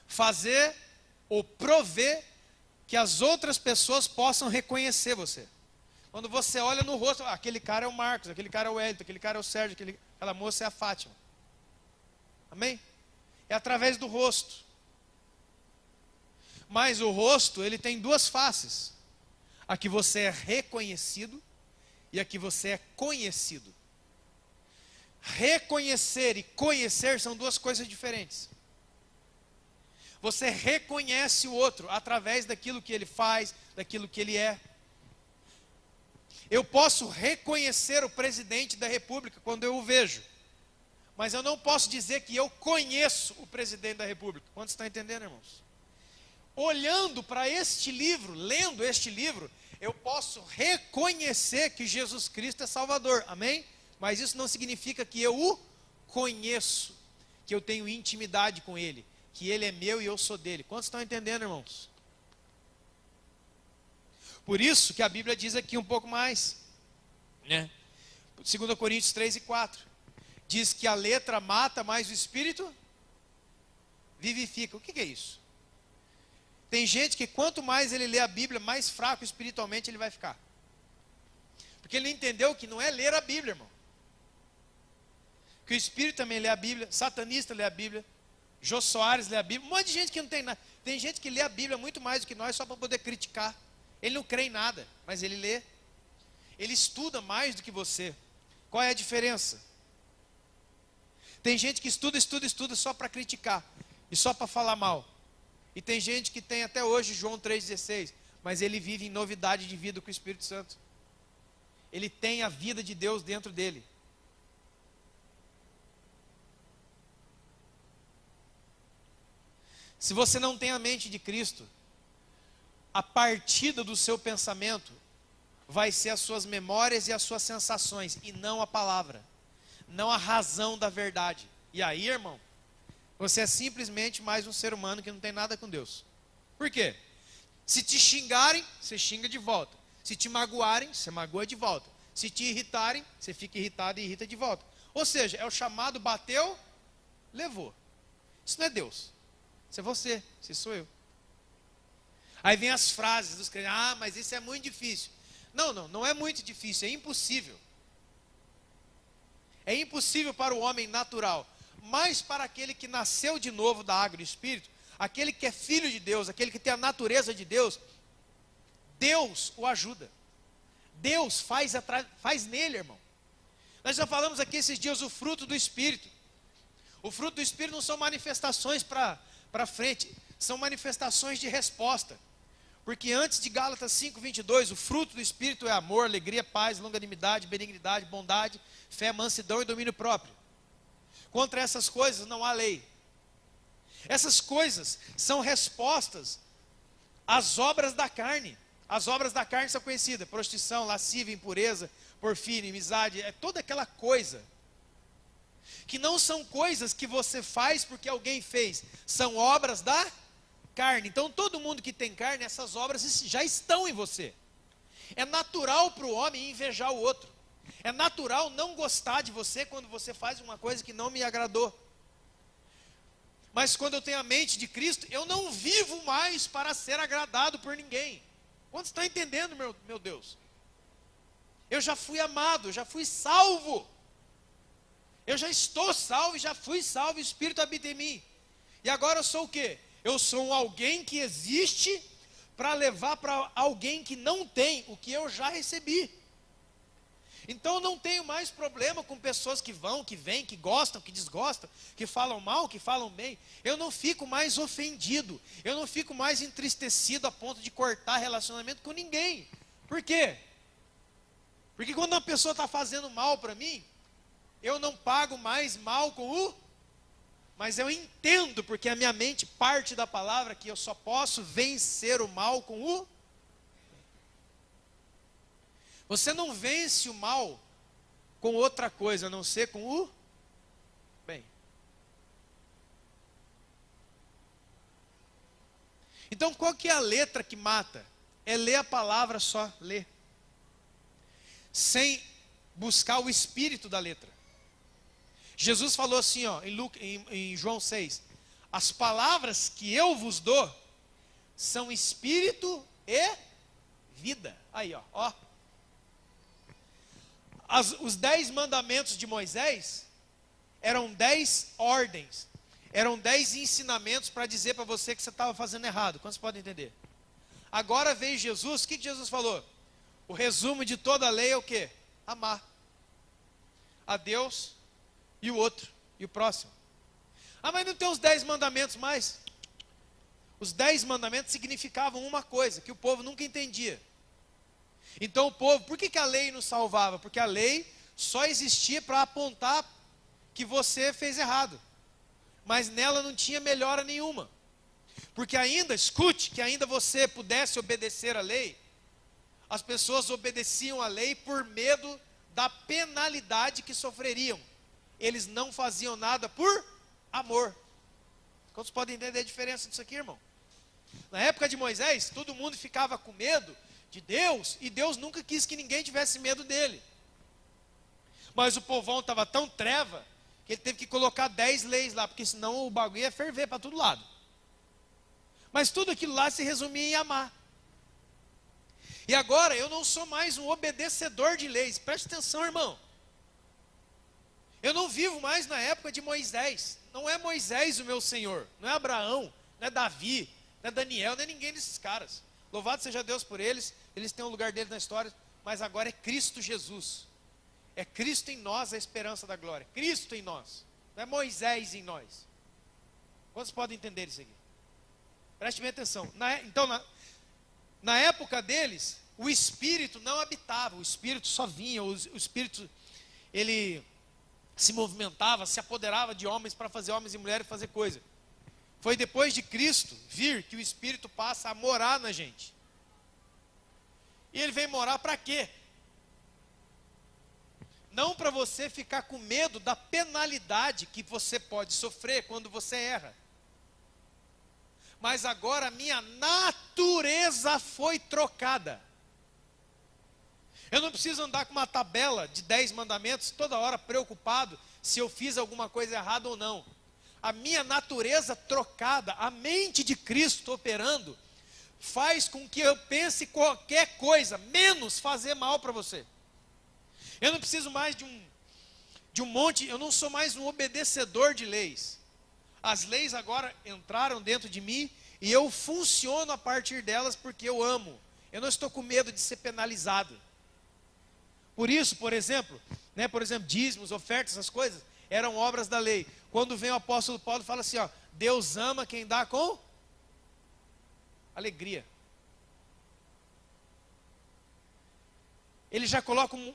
Fazer ou prover que as outras pessoas possam reconhecer você. Quando você olha no rosto, aquele cara é o Marcos, aquele cara é o Hélio, aquele cara é o Sérgio, aquela moça é a Fátima. Amém? É através do rosto. Mas o rosto, ele tem duas faces. A que você é reconhecido e a que você é conhecido. Reconhecer e conhecer são duas coisas diferentes. Você reconhece o outro através daquilo que ele faz, daquilo que ele é. Eu posso reconhecer o presidente da República quando eu o vejo, mas eu não posso dizer que eu conheço o presidente da República. Quantos estão entendendo, irmãos? Olhando para este livro, lendo este livro, eu posso reconhecer que Jesus Cristo é Salvador, amém? Mas isso não significa que eu o conheço, que eu tenho intimidade com Ele, que Ele é meu e eu sou dele. Quantos estão entendendo, irmãos? Por isso que a Bíblia diz aqui um pouco mais, né? 2 Coríntios 3 e 4, diz que a letra mata, mas o Espírito vivifica. O que é isso? Tem gente que quanto mais ele lê a Bíblia, mais fraco espiritualmente ele vai ficar. Porque ele entendeu que não é ler a Bíblia, irmão. Que o Espírito também lê a Bíblia, satanista lê a Bíblia, Jô Soares lê a Bíblia, um monte de gente que não tem nada. Tem gente que lê a Bíblia muito mais do que nós só para poder criticar. Ele não crê em nada, mas ele lê. Ele estuda mais do que você. Qual é a diferença? Tem gente que estuda só para criticar e só para falar mal. E tem gente que tem até hoje João 3,16, mas ele vive em novidade de vida com o Espírito Santo. Ele tem a vida de Deus dentro dele. Se você não tem a mente de Cristo, a partida do seu pensamento vai ser as suas memórias e as suas sensações, e não a palavra, não a razão da verdade. E aí, irmão, você é simplesmente mais um ser humano que não tem nada com Deus. Por quê? Se te xingarem, você xinga de volta. Se te magoarem, você magoa de volta. Se te irritarem, você fica irritado e irrita de volta. Ou seja, é o chamado bateu, levou. Isso não é Deus. Isso é você, isso sou eu. Aí vem as frases dos crentes, mas isso é muito difícil. Não é muito difícil, é impossível. É impossível para o homem natural, mas para aquele que nasceu de novo da água e do Espírito, aquele que é filho de Deus, aquele que tem a natureza de Deus, Deus o ajuda. Deus faz nele, irmão. Nós já falamos aqui esses dias o fruto do Espírito. O fruto do Espírito não são manifestações para frente, são manifestações de resposta. Porque antes de Gálatas 5:22, o fruto do Espírito é amor, alegria, paz, longanimidade, benignidade, bondade, fé, mansidão e domínio próprio. Contra essas coisas não há lei. Essas coisas são respostas às obras da carne. As obras da carne são conhecidas: prostituição, lascívia, impureza, porfia, inimizade, é toda aquela coisa. Que não são coisas que você faz porque alguém fez, são obras da carne. Então todo mundo que tem carne, essas obras já estão em você. É natural para o homem invejar o outro. É natural não gostar de você quando você faz uma coisa que não me agradou. Mas quando eu tenho a mente de Cristo, eu não vivo mais para ser agradado por ninguém. Quantos estão entendendo, meu Deus? Eu já fui amado, já fui salvo. Eu já estou salvo e já fui salvo, o Espírito habita em mim. E agora eu sou o quê? Eu sou alguém que existe para levar para alguém que não tem o que eu já recebi. Então eu não tenho mais problema com pessoas que vão, que vêm, que gostam, que desgostam, que falam mal, que falam bem. Eu não fico mais ofendido, eu não fico mais entristecido a ponto de cortar relacionamento com ninguém. Por quê? Porque quando uma pessoa está fazendo mal para mim, eu não pago mais mal com o... Mas eu entendo, porque a minha mente parte da palavra, que eu só posso vencer o mal com o... Você não vence o mal com outra coisa, a não ser com o bem. Então qual que é a letra que mata? É ler a palavra só, ler. Sem buscar o espírito da letra. Jesus falou assim, ó, em João 6. As palavras que eu vos dou são espírito e vida. Aí, ó. Os 10 mandamentos de Moisés eram 10 ordens, eram 10 ensinamentos para dizer para você que você estava fazendo errado. Quantos podem entender? Agora veio Jesus, o que Jesus falou? O resumo de toda a lei é o quê? Amar a Deus e o outro, e o próximo. Ah, mas não tem os 10 mandamentos mais? Os 10 mandamentos significavam uma coisa, que o povo nunca entendia. Então o povo, por que a lei nos salvava? Porque a lei só existia para apontar que você fez errado. Mas nela não tinha melhora nenhuma. Porque ainda, escute, que ainda você pudesse obedecer a lei, as pessoas obedeciam a lei por medo da penalidade que sofreriam. Eles não faziam nada por amor. Quantos podem entender a diferença disso aqui, irmão? Na época de Moisés, todo mundo ficava com medo de Deus, e Deus nunca quis que ninguém tivesse medo dele. Mas o povão estava tão treva, que ele teve que colocar 10 leis lá, porque senão o bagulho ia ferver para todo lado. Mas tudo aquilo lá se resumia em amar. E agora, eu não sou mais um obedecedor de leis. Preste atenção, irmão. Eu não vivo mais na época de Moisés. Não é Moisés o meu Senhor, não é Abraão, não é Davi, não é Daniel, não é ninguém desses caras. Louvado seja Deus por eles, eles têm um lugar deles na história, mas agora é Cristo Jesus. É Cristo em nós a esperança da glória. Cristo em nós, não é Moisés em nós. Quantos podem entender isso aqui? Preste bem atenção. Na época deles, o Espírito não habitava, o Espírito só vinha, o Espírito, ele se movimentava, se apoderava de homens para fazer homens e mulheres fazer coisa. Foi depois de Cristo vir que o Espírito passa a morar na gente. E ele vem morar para quê? Não para você ficar com medo da penalidade que você pode sofrer quando você erra. Mas agora a minha natureza foi trocada. Eu não preciso andar com uma tabela de 10 mandamentos toda hora preocupado se eu fiz alguma coisa errada ou não. A minha natureza trocada, a mente de Cristo operando, faz com que eu pense qualquer coisa, menos fazer mal para você. Eu não preciso mais de um monte, eu não sou mais um obedecedor de leis. As leis agora entraram dentro de mim e eu funciono a partir delas porque eu amo. Eu não estou com medo de ser penalizado. Por isso, por exemplo, dízimos, ofertas, essas coisas, eram obras da lei. Quando vem o apóstolo Paulo e fala assim, ó, Deus ama quem dá com alegria. Ele já coloca um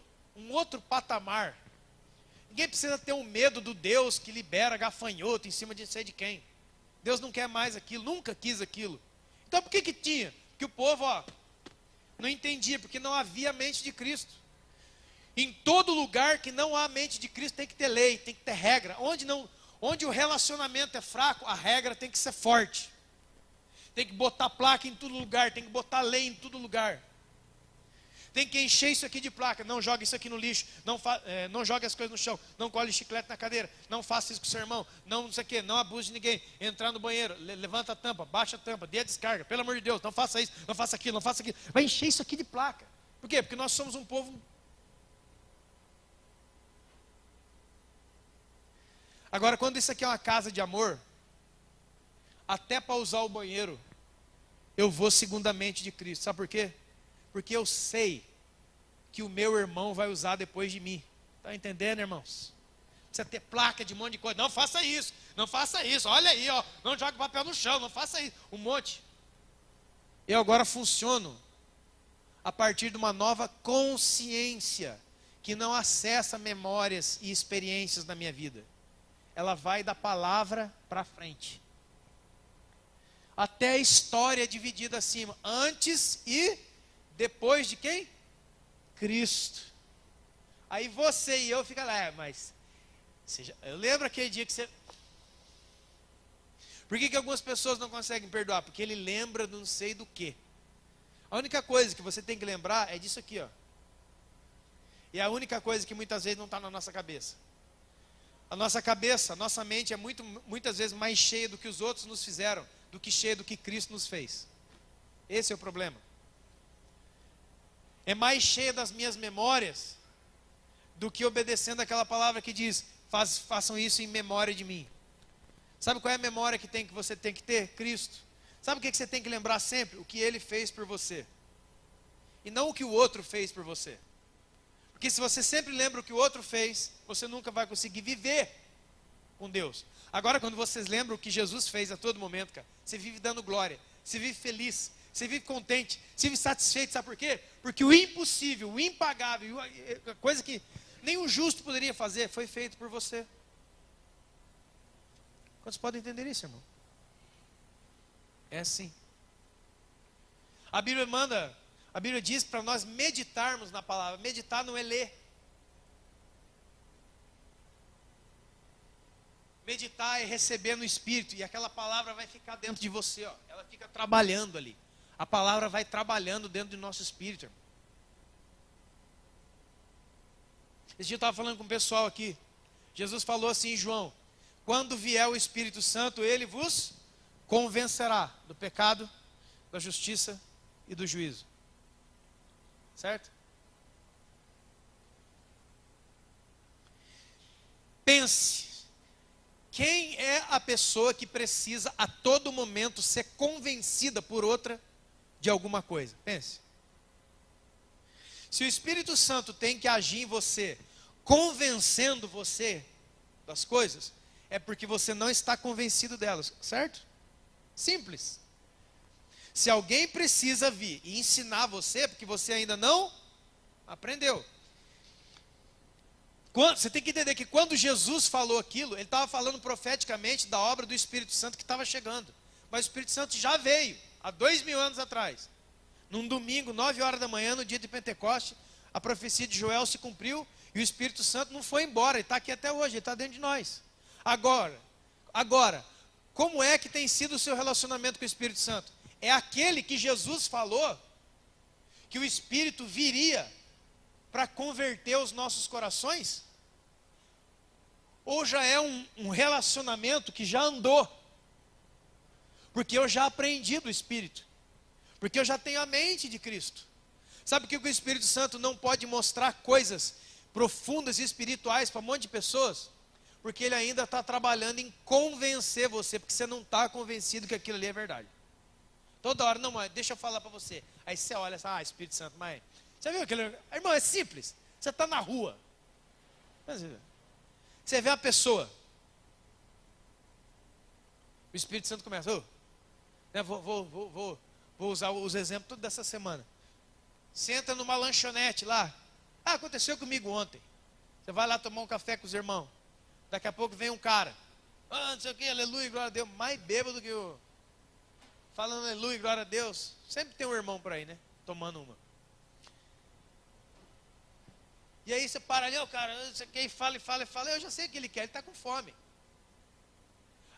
outro patamar. Ninguém precisa ter um medo do Deus que libera gafanhoto em cima de não sei de quem. Deus não quer mais aquilo, nunca quis aquilo. Então por que tinha? Que o povo, não entendia, porque não havia mente de Cristo. Em todo lugar que não há mente de Cristo tem que ter lei, tem que ter regra. Onde o relacionamento é fraco, a regra tem que ser forte. Tem que botar placa em todo lugar, tem que botar lei em todo lugar. Tem que encher isso aqui de placa. Não joga isso aqui no lixo. Não joga as coisas no chão. Não colhe chiclete na cadeira. Não faça isso com o seu irmão. Não sei o quê. Não abuse de ninguém. Entrar no banheiro. Levanta a tampa. Baixa a tampa. Dê a descarga. Pelo amor de Deus. Não faça isso. Não faça aquilo. Não faça aquilo. Vai encher isso aqui de placa. Por quê? Porque nós somos um povo. Agora, quando isso aqui é uma casa de amor, até para usar o banheiro, eu vou segundamente de Cristo. Sabe por quê? Porque eu sei que o meu irmão vai usar depois de mim. Está entendendo, irmãos? Precisa ter placa de um monte de coisa. Não faça isso, não faça isso. Olha aí, ó, não jogue papel no chão, não faça isso. Um monte. Eu agora funciono a partir de uma nova consciência que não acessa memórias e experiências na minha vida. Ela vai da palavra para frente. Até a história é dividida assim, antes e depois de quem? Cristo. Aí você e eu fica lá, mas eu lembro aquele dia que você... Por que algumas pessoas não conseguem perdoar? Porque ele lembra não sei do que. A única coisa que você tem que lembrar é disso aqui, ó. E é a única coisa que muitas vezes não está na nossa cabeça. A nossa cabeça, a nossa mente é muitas vezes mais cheia do que os outros nos fizeram, do que cheia do que Cristo nos fez. Esse é o problema. É mais cheia das minhas memórias do que obedecendo aquela palavra que diz, façam isso em memória de mim. Sabe qual é a memória que você tem que ter? Cristo. Sabe o que você tem que lembrar sempre? O que Ele fez por você. E não o que o outro fez por você. Porque se você sempre lembra o que o outro fez, você nunca vai conseguir viver com Deus. Agora, quando vocês lembram o que Jesus fez a todo momento, cara, você vive dando glória, você vive feliz, você vive contente, você vive satisfeito. Sabe por quê? Porque o impossível, o impagável, a coisa que nem o justo poderia fazer, foi feito por você. Quantos podem entender isso, irmão? É assim. A Bíblia diz para nós meditarmos na palavra. Meditar não é ler. Meditar é receber no Espírito. E aquela palavra vai ficar dentro de você, ó. Ela fica trabalhando ali. A palavra vai trabalhando dentro do nosso espírito, irmão. Esse dia eu estava falando com o pessoal aqui. Jesus falou assim em João: quando vier o Espírito Santo, ele vos convencerá do pecado, da justiça e do juízo. Certo? Pense, quem é a pessoa que precisa a todo momento ser convencida por outra de alguma coisa? Pense. Se o Espírito Santo tem que agir em você, convencendo você das coisas, é porque você não está convencido delas, certo? Simples. Se alguém precisa vir e ensinar você, porque você ainda não aprendeu. Você tem que entender que quando Jesus falou aquilo, ele estava falando profeticamente da obra do Espírito Santo que estava chegando. Mas o Espírito Santo já veio, há 2000 anos atrás. Num domingo, 9 horas da manhã, no dia de Pentecoste, a profecia de Joel se cumpriu e o Espírito Santo não foi embora, ele está aqui até hoje, ele está dentro de nós. Agora, como é que tem sido o seu relacionamento com o Espírito Santo? É aquele que Jesus falou que o Espírito viria para converter os nossos corações? Ou já é um relacionamento que já andou? Porque eu já aprendi do Espírito. Porque eu já tenho a mente de Cristo. Sabe por que o Espírito Santo não pode mostrar coisas profundas e espirituais para um monte de pessoas? Porque ele ainda está trabalhando em convencer você, porque você não está convencido que aquilo ali é verdade. Toda hora, não, mãe, deixa eu falar para você. Aí você olha, Espírito Santo, mãe, você viu aquele... Irmão, é simples. Você está na rua. Você vê uma pessoa. O Espírito Santo começa, vou usar os exemplos todos dessa semana. Você entra numa lanchonete lá. Aconteceu comigo ontem. Você vai lá tomar um café com os irmãos. Daqui a pouco vem um cara. Não sei o que, aleluia, glória a Deus. Mais bêbado que o... Falando aleluia, glória a Deus. Sempre tem um irmão por aí, né? Tomando uma. E aí você para ali, cara, você quer e fala. Eu já sei o que ele quer, ele está com fome.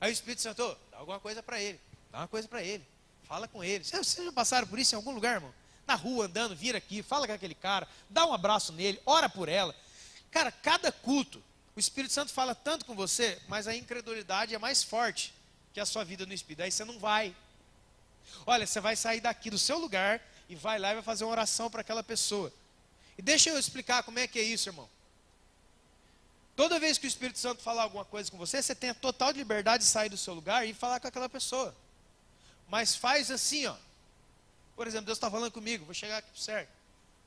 Aí o Espírito Santo, dá alguma coisa para ele. Dá uma coisa para ele. fala com ele. Vocês já passaram por isso em algum lugar, irmão? Na rua, andando, vira aqui, fala com aquele cara, dá um abraço nele, ora por ela. Cara, cada culto, o Espírito Santo fala tanto com você, mas a incredulidade é mais forte que a sua vida no Espírito. Aí você não vai. Olha, você vai sair daqui do seu lugar e vai lá e vai fazer uma oração para aquela pessoa. E deixa eu explicar como é que é isso, irmão. Toda vez que o Espírito Santo falar alguma coisa com você, você tem a total liberdade de sair do seu lugar e falar com aquela pessoa. Mas faz assim, ó. Por exemplo, Deus está falando comigo, vou chegar aqui certo.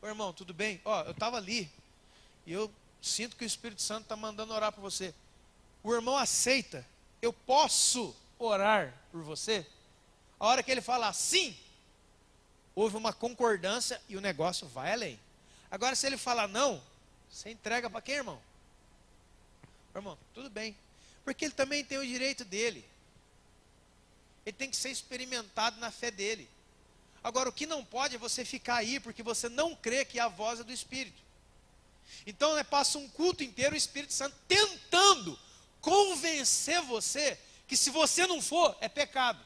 Ô irmão, tudo bem? Ó, eu estava ali e eu sinto que o Espírito Santo está mandando orar por você. O irmão aceita, eu posso orar por você? A hora que ele fala sim, houve uma concordância e o negócio vai além. Agora, se ele falar não, você entrega para quem, irmão? Irmão, tudo bem. Porque ele também tem o direito dele. Ele tem que ser experimentado na fé dele. Agora, o que não pode é você ficar aí, porque você não crê que a voz é do Espírito. Então, passa um culto inteiro o Espírito Santo tentando convencer você que se você não for, é pecado.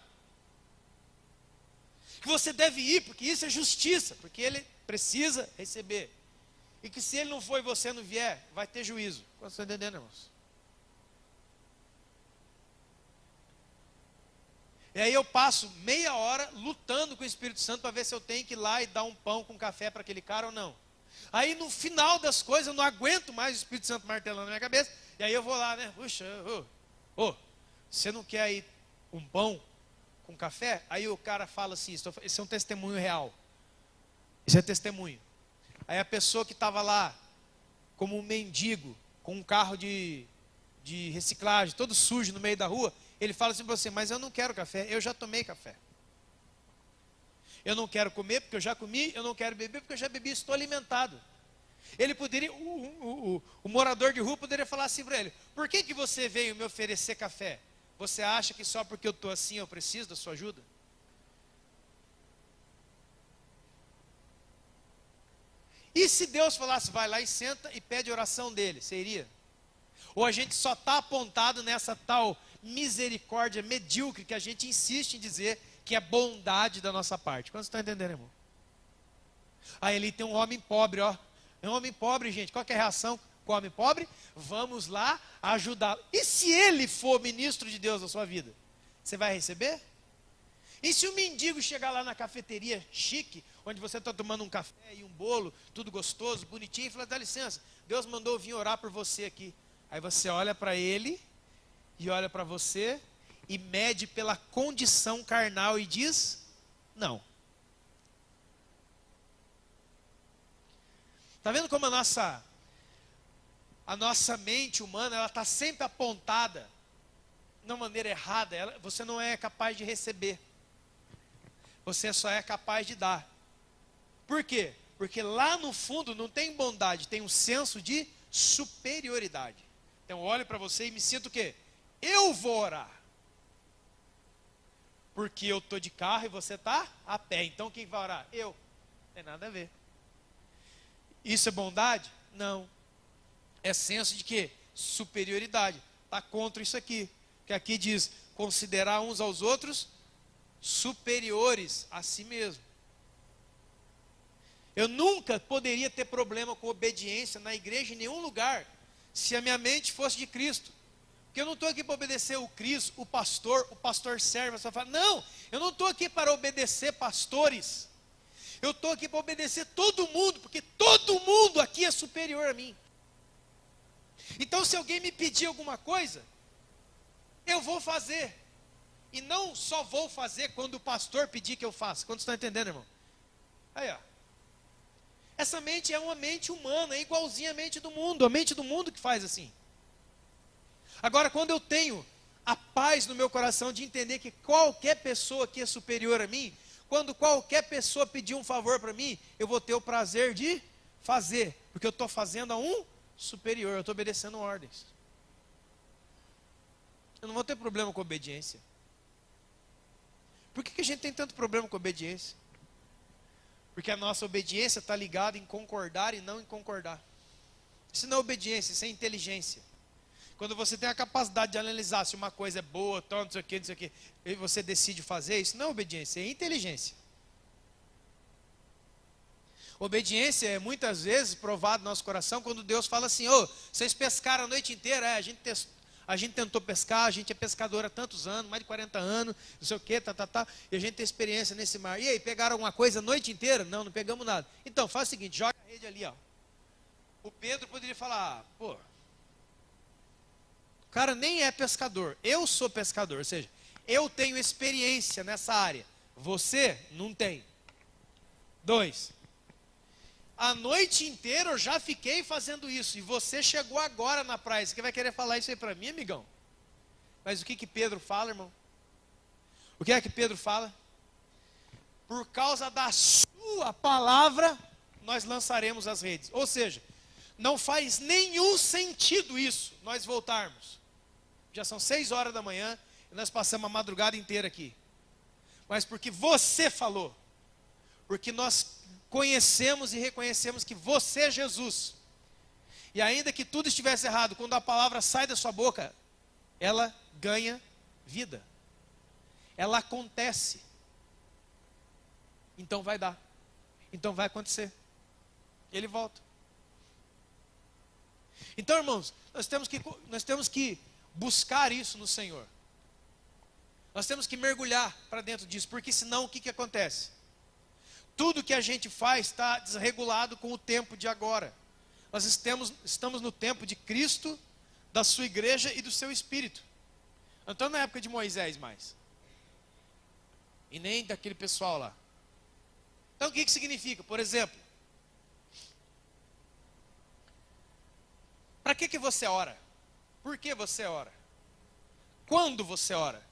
Que você deve ir, porque isso é justiça, porque ele precisa receber. E que se ele não for e você não vier, vai ter juízo. Vocês estão entendendo, irmãos? E aí eu passo meia hora lutando com o Espírito Santo para ver se eu tenho que ir lá e dar um pão com café para aquele cara ou não. Aí no final das coisas eu não aguento mais o Espírito Santo martelando na minha cabeça. E aí eu vou lá, né? Puxa, você não quer aí um pão com café? Aí o cara fala assim, esse é um testemunho real. Isso é testemunho. Aí a pessoa que estava lá, como um mendigo, com um carro de reciclagem, todo sujo no meio da rua, ele fala assim para você, mas eu não quero café, eu já tomei café. Eu não quero comer porque eu já comi, eu não quero beber porque eu já bebi, estou alimentado. Ele poderia, o morador de rua poderia falar assim para ele, por que você veio me oferecer café? Você acha que só porque eu estou assim eu preciso da sua ajuda? E se Deus falasse, vai lá e senta e pede oração dele, você iria? Ou a gente só está apontado nessa tal misericórdia medíocre que a gente insiste em dizer que é bondade da nossa parte. Quantos estão entendendo, irmão? Aí ali tem um homem pobre, ó. É um homem pobre, gente. Qual que é a reação com o homem pobre? Vamos lá ajudá-lo. E se ele for ministro de Deus na sua vida? Você vai receber? E se o mendigo chegar lá na cafeteria chique, onde você está tomando um café e um bolo, tudo gostoso, bonitinho, e fala, dá licença, Deus mandou eu vir orar por você aqui. Aí você olha para ele, e olha para você, e mede pela condição carnal e diz, não. Está vendo como a nossa mente humana, ela está sempre apontada, de uma maneira errada, você não é capaz de receber. Você só é capaz de dar. Por quê? Porque lá no fundo não tem bondade, tem um senso de superioridade. Então eu olho para você e me sinto o quê? Eu vou orar. Porque eu estou de carro e você está a pé. Então quem vai orar? Eu. Não tem nada a ver. Isso é bondade? Não. É senso de quê? Superioridade. Está contra isso aqui. Que aqui diz, considerar uns aos outros superiores a si mesmo. Eu nunca poderia ter problema com obediência na igreja em nenhum lugar, se a minha mente fosse de Cristo. Porque eu não estou aqui para obedecer o Cristo, o pastor serve, você fala, não, eu não estou aqui para obedecer pastores, eu estou aqui para obedecer todo mundo, porque todo mundo aqui é superior a mim. Então se alguém me pedir alguma coisa, eu vou fazer, e não só vou fazer quando o pastor pedir que eu faça. Quantos estão entendendo, irmão? Aí, ó. Essa mente é uma mente humana, é igualzinha à mente do mundo, a mente do mundo que faz assim. Agora, quando eu tenho a paz no meu coração de entender que qualquer pessoa aqui é superior a mim, quando qualquer pessoa pedir um favor para mim, eu vou ter o prazer de fazer, porque eu estou fazendo a um superior, eu estou obedecendo ordens. Eu não vou ter problema com obediência. Por que a gente tem tanto problema com obediência? Porque a nossa obediência está ligada em concordar e não em concordar. Isso não é obediência, isso é inteligência. Quando você tem a capacidade de analisar se uma coisa é boa, tal, não sei o que, e você decide fazer isso, não é obediência, é inteligência. Obediência é muitas vezes provado no nosso coração quando Deus fala assim: ô, vocês pescaram a noite inteira, a gente tentou pescar, a gente é pescador há tantos anos, mais de 40 anos, não sei o que, e a gente tem experiência nesse mar. E aí, pegaram alguma coisa a noite inteira? Não, não pegamos nada. Então, faz o seguinte, joga a rede ali, ó. O Pedro poderia falar, pô, o cara nem é pescador, eu sou pescador, ou seja, eu tenho experiência nessa área, você não tem. 2, a noite inteira eu já fiquei fazendo isso, e você chegou agora na praia, você vai querer falar isso aí para mim, amigão? Mas o que Pedro fala, irmão? O que é que Pedro fala? Por causa da sua palavra, nós lançaremos as redes. Ou seja, não faz nenhum sentido isso, nós voltarmos. Já são 6 horas da manhã, e nós passamos a madrugada inteira aqui. Mas porque você falou, porque nós conhecemos e reconhecemos que você é Jesus. E ainda que tudo estivesse errado, quando a palavra sai da sua boca, ela ganha vida. Ela acontece. Então vai dar. Então vai acontecer. Ele volta. Então, irmãos, nós temos que buscar isso no Senhor. Nós temos que mergulhar para dentro disso, porque senão o que acontece? Tudo que a gente faz está desregulado com o tempo de agora. Nós estamos no tempo de Cristo, da sua igreja e do seu Espírito. Não estamos na época de Moisés mais. E nem daquele pessoal lá. Então o que significa? Por exemplo, para que você ora? Por que você ora? Quando você ora?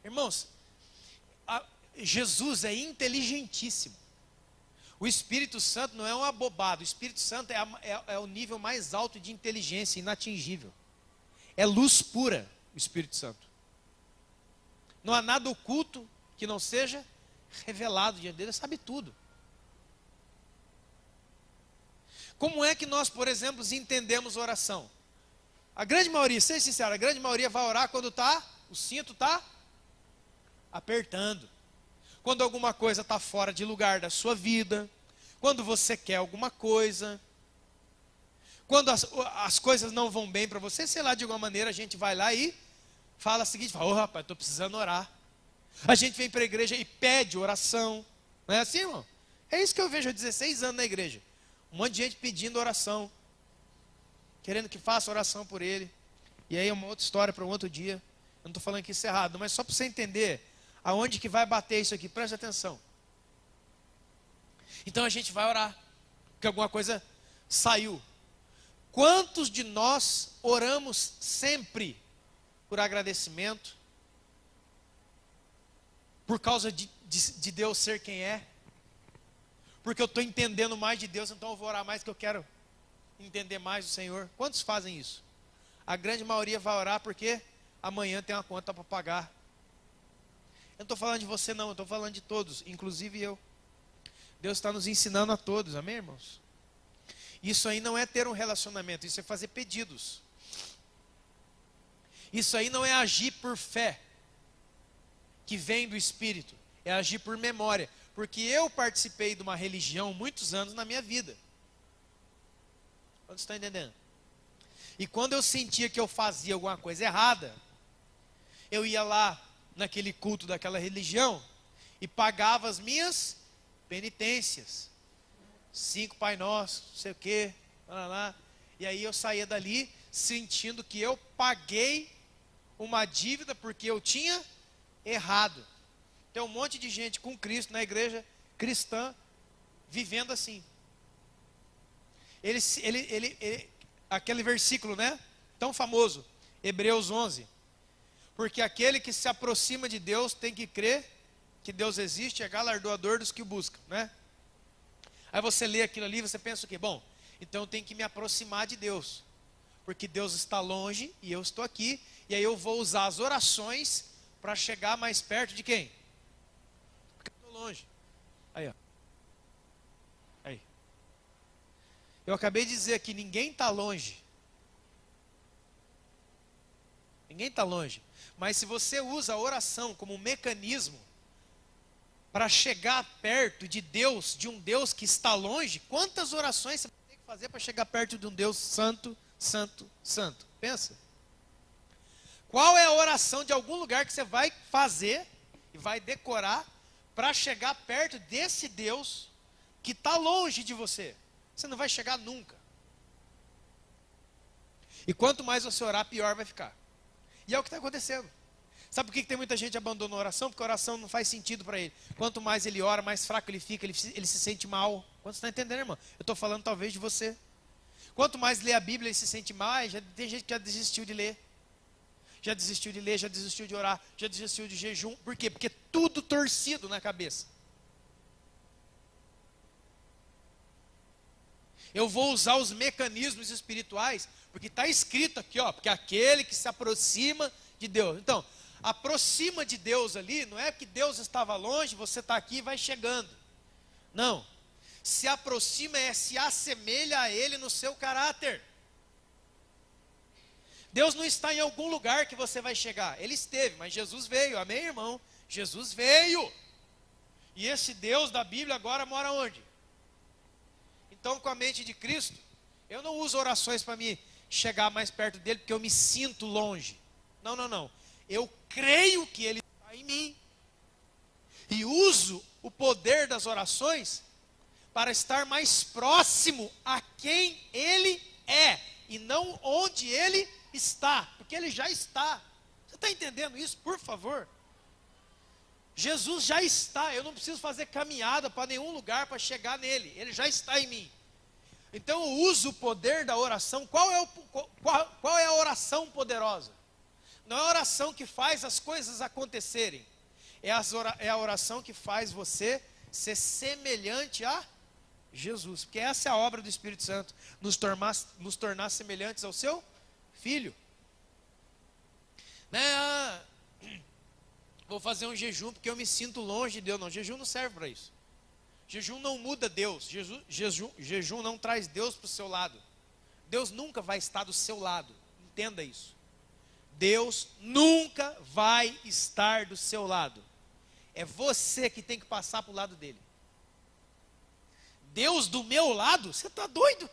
Irmãos, Jesus é inteligentíssimo. O Espírito Santo não é um abobado. O Espírito Santo é o nível mais alto de inteligência, inatingível. É luz pura, o Espírito Santo. Não há nada oculto que não seja revelado diante dele, ele sabe tudo. Como é que nós, por exemplo, entendemos oração? A grande maioria, seja sincero, a grande maioria vai orar quando o cinto está apertando. Quando alguma coisa está fora de lugar da sua vida, quando você quer alguma coisa, quando as coisas não vão bem para você, sei lá, de alguma maneira a gente vai lá e fala o seguinte, ô rapaz, estou precisando orar. A gente vem para a igreja e pede oração, não é assim, irmão? É isso que eu vejo há 16 anos na igreja, um monte de gente pedindo oração, querendo que faça oração por ele, e aí é uma outra história para um outro dia. Eu não estou falando que isso é errado, mas só para você entender aonde que vai bater isso aqui, preste atenção. Então a gente vai orar, porque alguma coisa saiu. Quantos de nós oramos sempre por agradecimento, por causa de Deus ser quem é, porque eu estou entendendo mais de Deus, então eu vou orar mais, que eu quero entender mais do Senhor? Quantos fazem isso? A grande maioria vai orar porque amanhã tem uma conta para pagar. Eu não estou falando de você não, eu estou falando de todos, inclusive eu. Deus está nos ensinando a todos, amém, irmãos? Isso aí não é ter um relacionamento, isso é fazer pedidos. Isso aí não é agir por fé, que vem do Espírito, é agir por memória. Porque eu participei de uma religião muitos anos na minha vida. Quantos estão entendendo? E quando eu sentia que eu fazia alguma coisa errada, eu ia lá naquele culto daquela religião e pagava as minhas penitências. 5 Pai Nosso, não sei o quê, lá. E aí eu saía dali sentindo que eu paguei uma dívida porque eu tinha errado. Tem um monte de gente com Cristo na igreja cristã vivendo assim. Aquele versículo, né? Tão famoso, Hebreus 11. Porque aquele que se aproxima de Deus tem que crer que Deus existe, é galardoador dos que o buscam, né? Aí você lê aquilo ali, você pensa o quê? Bom, então eu tenho que me aproximar de Deus, porque Deus está longe e eu estou aqui, e aí eu vou usar as orações para chegar mais perto de quem? Porque eu estou longe. Aí, ó. Aí. Eu acabei de dizer que ninguém está longe. Ninguém está longe. Mas se você usa a oração como um mecanismo para chegar perto de Deus, de um Deus que está longe, quantas orações você vai ter que fazer para chegar perto de um Deus santo, santo, santo? Pensa. Qual é a oração de algum lugar que você vai fazer e vai decorar para chegar perto desse Deus que está longe de você? Você não vai chegar nunca. E quanto mais você orar, pior vai ficar. E é o que está acontecendo. Sabe por que tem muita gente que abandona a oração? Porque a oração não faz sentido para ele. Quanto mais ele ora, mais fraco ele fica, ele se sente mal. Quanto você está entendendo, irmão? Eu estou falando talvez de você. Quanto mais lê a Bíblia, ele se sente mais. Tem gente que já desistiu de ler. Já desistiu de ler, já desistiu de orar, já desistiu de jejum. Por quê? Porque tudo torcido na cabeça. Eu vou usar os mecanismos espirituais, porque está escrito aqui, ó, porque aquele que se aproxima de Deus. Então, aproxima de Deus ali, não é que Deus estava longe, você está aqui e vai chegando. Não. Se aproxima se assemelha a Ele no seu caráter. Deus não está em algum lugar que você vai chegar. Ele esteve, mas Jesus veio. Amém, irmão? Jesus veio. E esse Deus da Bíblia agora mora onde? Então, com a mente de Cristo, eu não uso orações para me chegar mais perto dele, porque eu me sinto longe. Não, não, não. Eu creio que ele está em mim. E uso o poder das orações para estar mais próximo a quem ele é. E não onde ele está. Porque ele já está. Você está entendendo isso, por favor? Jesus já está. Eu não preciso fazer caminhada para nenhum lugar para chegar nele. Ele já está em mim. Então eu uso o poder da oração. Qual é a oração poderosa? Não é a oração que faz as coisas acontecerem. É a oração que faz você ser semelhante a Jesus. Porque essa é a obra do Espírito Santo. Nos tornar semelhantes ao seu Filho. Vou fazer um jejum porque eu me sinto longe de Deus. Não, jejum não serve para isso. Jejum não muda Deus. Jejum não traz Deus para o seu lado. Deus nunca vai estar do seu lado. Entenda isso. Deus nunca vai estar do seu lado. É você que tem que passar para o lado dele. Deus do meu lado? Você está doido?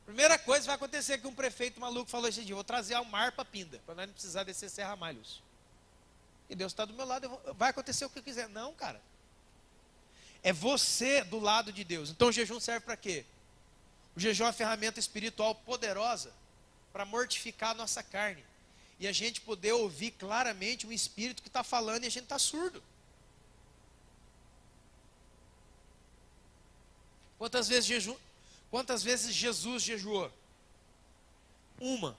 Primeira coisa que vai acontecer que um prefeito maluco falou esse dia: vou trazer o mar para Pinda, para nós não precisar descer Serra Malhos. E Deus está do meu lado, vai acontecer o que eu quiser. Não, cara. É você do lado de Deus. Então o jejum serve para quê? O jejum é uma ferramenta espiritual poderosa para mortificar a nossa carne. E a gente poder ouvir claramente o Espírito que está falando e a gente está surdo. Quantas vezes Jesus jejuou? Uma.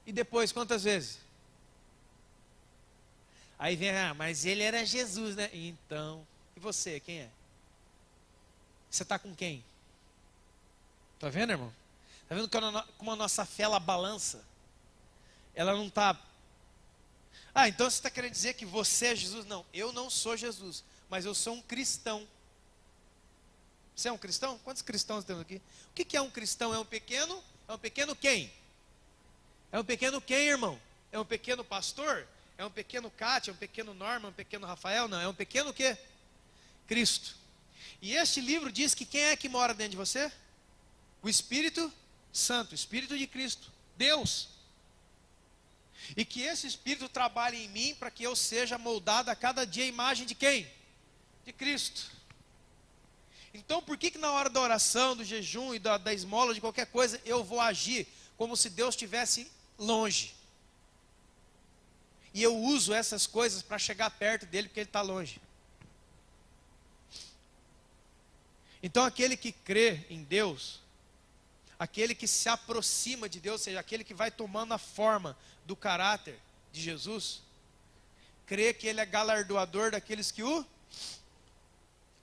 E depois, quantas vezes? Aí vem, mas ele era Jesus, né? Então, e você, quem é? Você está com quem? Está vendo, irmão? Está vendo como a nossa fé, ela balança? Ela não está... então você está querendo dizer que você é Jesus? Não, eu não sou Jesus, mas eu sou um cristão. Você é um cristão? Quantos cristãos temos aqui? O que é um cristão? É um pequeno quem? É um pequeno quem, irmão? É um pequeno pastor? É um pequeno Cátia? É um pequeno Norma? É um pequeno Rafael? Não, é um pequeno o quê? Cristo. E este livro diz que quem é que mora dentro de você? O Espírito Santo, o Espírito de Cristo, Deus. E que esse Espírito trabalhe em mim para que eu seja moldado a cada dia a imagem de quem? De Cristo. Então por que na hora da oração, do jejum e da esmola, de qualquer coisa, eu vou agir como se Deus estivesse longe? E eu uso essas coisas para chegar perto dele, porque ele está longe. Então aquele que crê em Deus, aquele que se aproxima de Deus, ou seja, aquele que vai tomando a forma do caráter de Jesus, crê que ele é galardoador daqueles que o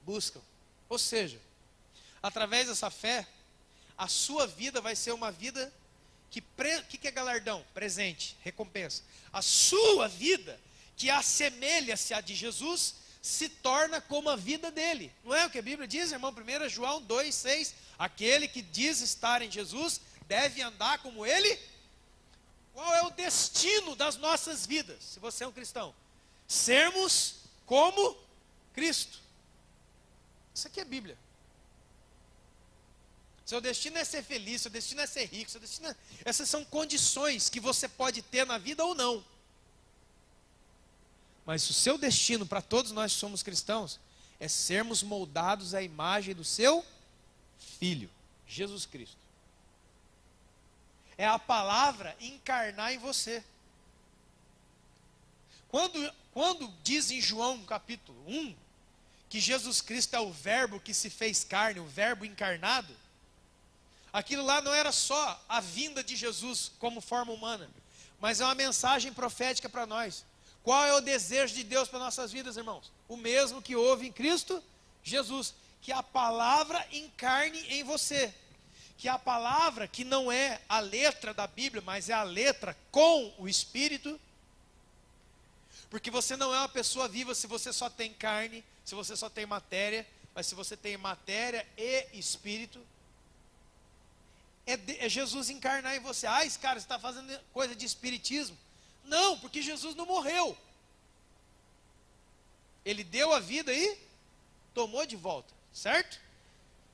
buscam. Ou seja, através dessa fé, a sua vida vai ser uma vida que é galardão? Presente, recompensa. A sua vida, que assemelha-se à de Jesus, se torna como a vida dele. Não é o que a Bíblia diz, irmão? 1 João 2,6, aquele que diz estar em Jesus, deve andar como Ele. Qual é o destino das nossas vidas, se você é um cristão? Sermos como Cristo. Isso aqui é Bíblia. Seu destino é ser feliz, seu destino é ser rico, seu destino é... Essas são condições que você pode ter na vida ou não. Mas o seu destino, para todos nós que somos cristãos, é sermos moldados à imagem do seu Filho, Jesus Cristo. É a palavra encarnar em você. Quando diz em João capítulo 1, que Jesus Cristo é o verbo que se fez carne, o verbo encarnado, aquilo lá não era só a vinda de Jesus como forma humana, mas é uma mensagem profética para nós. Qual é o desejo de Deus para nossas vidas, irmãos? O mesmo que houve em Cristo Jesus, que a palavra encarne em você. Que a palavra, que não é a letra da Bíblia, mas é a letra com o Espírito. Porque você não é uma pessoa viva se você só tem carne, se você só tem matéria, mas se você tem matéria e Espírito. É Jesus encarnar em você. Ah, esse cara está fazendo coisa de espiritismo. Não, porque Jesus não morreu. Ele deu a vida e tomou de volta, certo?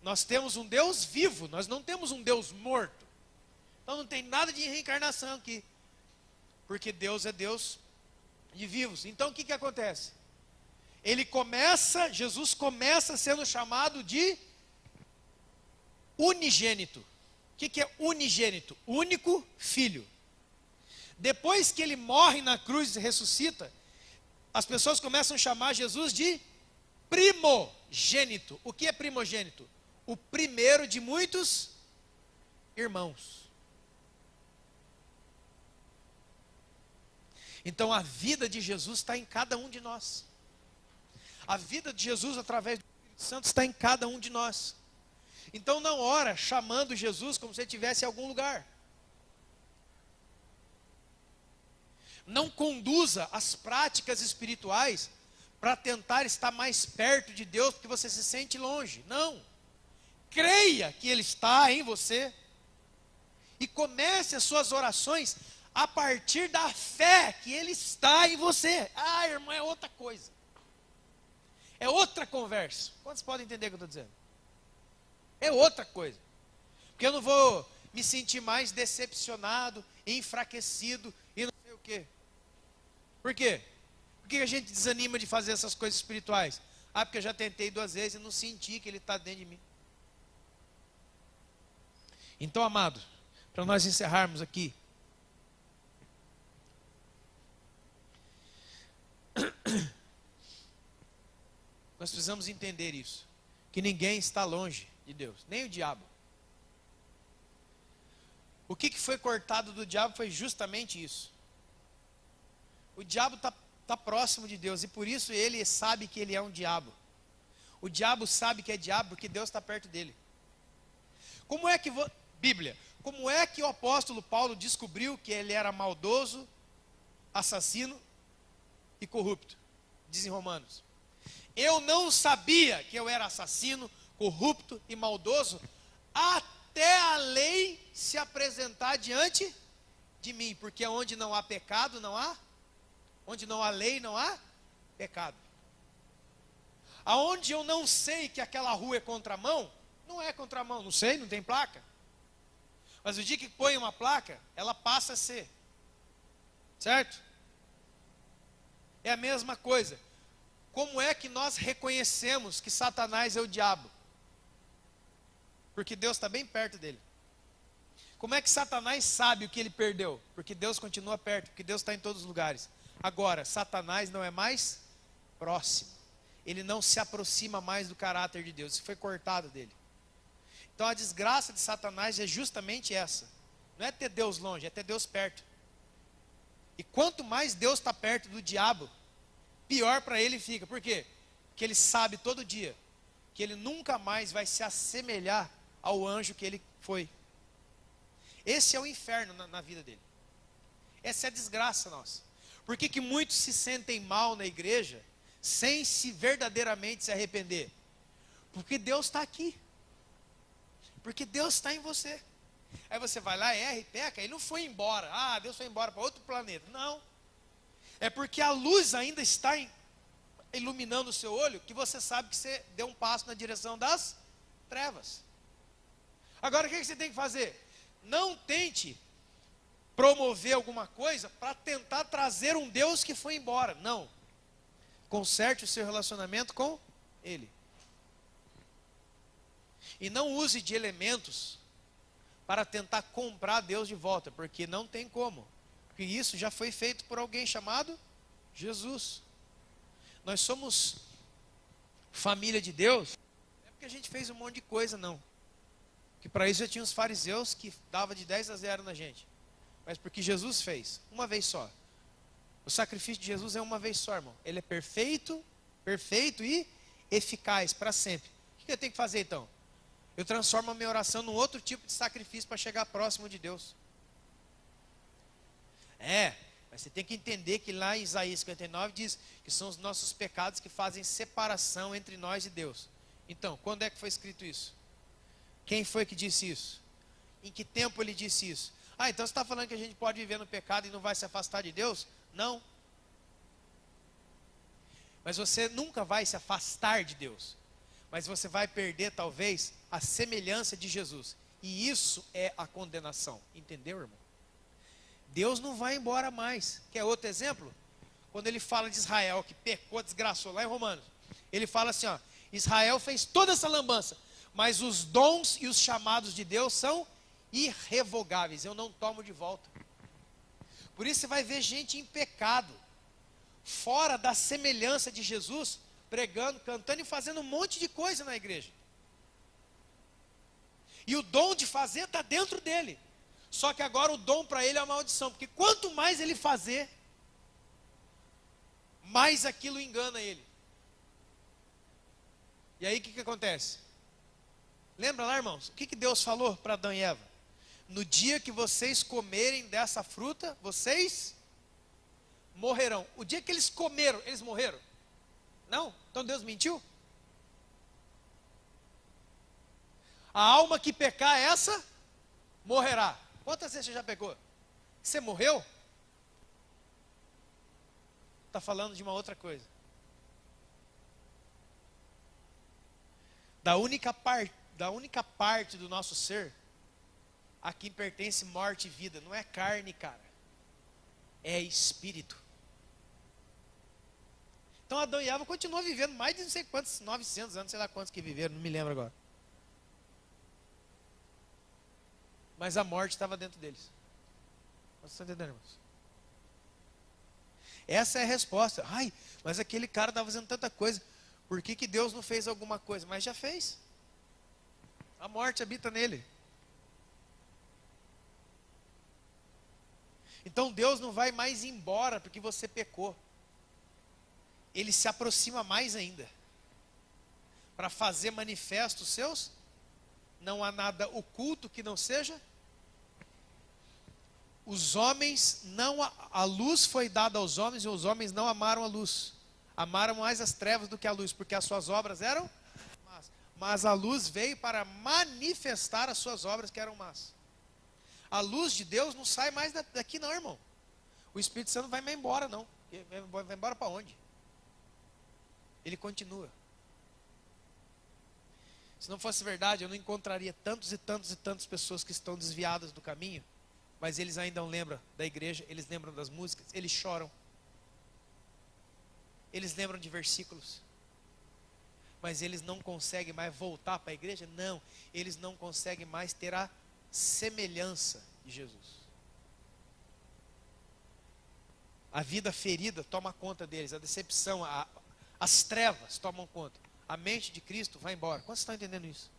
Nós temos um Deus vivo, nós não temos um Deus morto. Então não tem nada de reencarnação aqui. Porque Deus é Deus de vivos. Então o que acontece? Jesus começa sendo chamado de unigênito. O que é unigênito? Único filho. Depois que ele morre na cruz e ressuscita, as pessoas começam a chamar Jesus de primogênito. O que é primogênito? O primeiro de muitos irmãos. Então a vida de Jesus está em cada um de nós. A vida de Jesus através do Espírito Santo está em cada um de nós. Então não ora chamando Jesus como se ele estivesse em algum lugar. Não conduza as práticas espirituais para tentar estar mais perto de Deus, porque você se sente longe. Não. Creia que Ele está em você. E comece as suas orações a partir da fé que Ele está em você. Ah, irmão, é outra coisa. É outra conversa. Quantos podem entender o que eu estou dizendo? É outra coisa. Porque eu não vou me sentir mais decepcionado, enfraquecido e não sei o quê. Por quê? Por que a gente desanima de fazer essas coisas espirituais? Ah, porque eu já tentei 2 vezes e não senti que Ele está dentro de mim. Então, amado, para nós encerrarmos aqui, nós precisamos entender isso, que ninguém está longe de Deus, nem o diabo. O que foi cortado do diabo foi justamente isso. O diabo está próximo de Deus, e por isso ele sabe que ele é um diabo. O diabo sabe que é diabo porque Deus está perto dele. Bíblia, como é que o apóstolo Paulo descobriu que ele era maldoso, assassino e corrupto? Diz em Romanos: eu não sabia que eu era assassino, corrupto e maldoso, até a lei se apresentar diante de mim, porque onde não há pecado, onde não há lei, não há pecado. Aonde eu não sei que aquela rua é contramão, não é contramão, não sei, não tem placa. Mas o dia que põe uma placa, ela passa a ser. Certo? É a mesma coisa. Como é que nós reconhecemos que Satanás é o diabo? Porque Deus está bem perto dele. Como é que Satanás sabe o que ele perdeu? Porque Deus continua perto, porque Deus está em todos os lugares. Agora, Satanás não é mais próximo. Ele não se aproxima mais do caráter de Deus. Isso foi cortado dele. Então a desgraça de Satanás é justamente essa. Não é ter Deus longe, é ter Deus perto. E quanto mais Deus está perto do diabo, pior para ele fica. Por quê? Porque ele sabe todo dia que ele nunca mais vai se assemelhar ao anjo que ele foi. Esse é o inferno na vida dele. Essa é a desgraça nossa. Por que muitos se sentem mal na igreja sem se verdadeiramente se arrepender? Porque Deus está aqui. Porque Deus está em você. Aí você vai lá, erra e peca, ele não foi embora. Ah, Deus foi embora para outro planeta. Não. É porque a luz ainda está iluminando o seu olho, que você sabe que você deu um passo na direção das trevas. Agora o que você tem que fazer? Não tente promover alguma coisa para tentar trazer um Deus que foi embora. Não. Conserte o seu relacionamento com Ele. E não use de elementos para tentar comprar Deus de volta, porque não tem como. Porque isso já foi feito por alguém chamado Jesus. Nós somos família de Deus, não é porque a gente fez um monte de coisa, não. Que para isso já tinha os fariseus que davam de 10-0 na gente. Mas porque Jesus fez, uma vez só. O sacrifício de Jesus é uma vez só, irmão. Ele é perfeito e eficaz para sempre. O que eu tenho que fazer então? Eu transformo a minha oração num outro tipo de sacrifício para chegar próximo de Deus. Mas você tem que entender que lá em Isaías 59 diz que são os nossos pecados que fazem separação entre nós e Deus. Então, quando é que foi escrito isso? Quem foi que disse isso? Em que tempo ele disse isso? Então você está falando que a gente pode viver no pecado e não vai se afastar de Deus? Não. Mas você nunca vai se afastar de Deus. Mas você vai perder, talvez, a semelhança de Jesus. E isso é a condenação. Entendeu, irmão? Deus não vai embora mais. Quer outro exemplo? Quando ele fala de Israel, que pecou, desgraçou, lá em Romanos. Ele fala assim, Israel fez toda essa lambança, mas os dons e os chamados de Deus são irrevogáveis. Eu não tomo de volta. Por isso você vai ver gente em pecado, fora da semelhança de Jesus, pregando, cantando e fazendo um monte de coisa na igreja. E o dom de fazer está dentro dele. Só que agora o dom para ele é uma maldição, porque quanto mais ele fazer, mais aquilo engana ele. E aí o que acontece? Lembra lá, irmãos? O que Deus falou para Adão e Eva? No dia que vocês comerem dessa fruta, vocês morrerão. O dia que eles comeram, eles morreram? Não? Então Deus mentiu? A alma que pecar essa, morrerá. Quantas vezes você já pegou? Você morreu? Está falando de uma outra coisa. Da única parte do nosso ser a quem pertence morte e vida. Não é carne, cara. É espírito. Então Adão e Eva continuam vivendo mais de não sei quantos, 900 anos, sei lá quantos que viveram, não me lembro agora. Mas a morte estava dentro deles. Vocês estão entendendo, irmãos? Essa é a resposta. Mas aquele cara estava fazendo tanta coisa. Por que Deus não fez alguma coisa? Mas já fez. A morte habita nele. Então Deus não vai mais embora porque você pecou. Ele se aproxima mais ainda. Para fazer manifesto os seus. Não há nada oculto que não seja. Os homens a luz foi dada aos homens e os homens não amaram a luz. Amaram mais as trevas do que a luz, porque as suas obras eram más. Mas a luz veio para manifestar as suas obras que eram más. A luz de Deus não sai mais daqui não, irmão. O Espírito Santo não vai mais embora não. Vai embora para onde? Ele continua. Se não fosse verdade, eu não encontraria tantos e tantos e tantas pessoas que estão desviadas do caminho, mas eles ainda não lembram da igreja, eles lembram das músicas, eles choram. Eles lembram de versículos. Mas eles não conseguem mais voltar para a igreja? Não, eles não conseguem mais ter a semelhança de Jesus. A vida ferida toma conta deles, a decepção, as trevas tomam conta. A mente de Cristo vai embora. Quantos estão entendendo isso?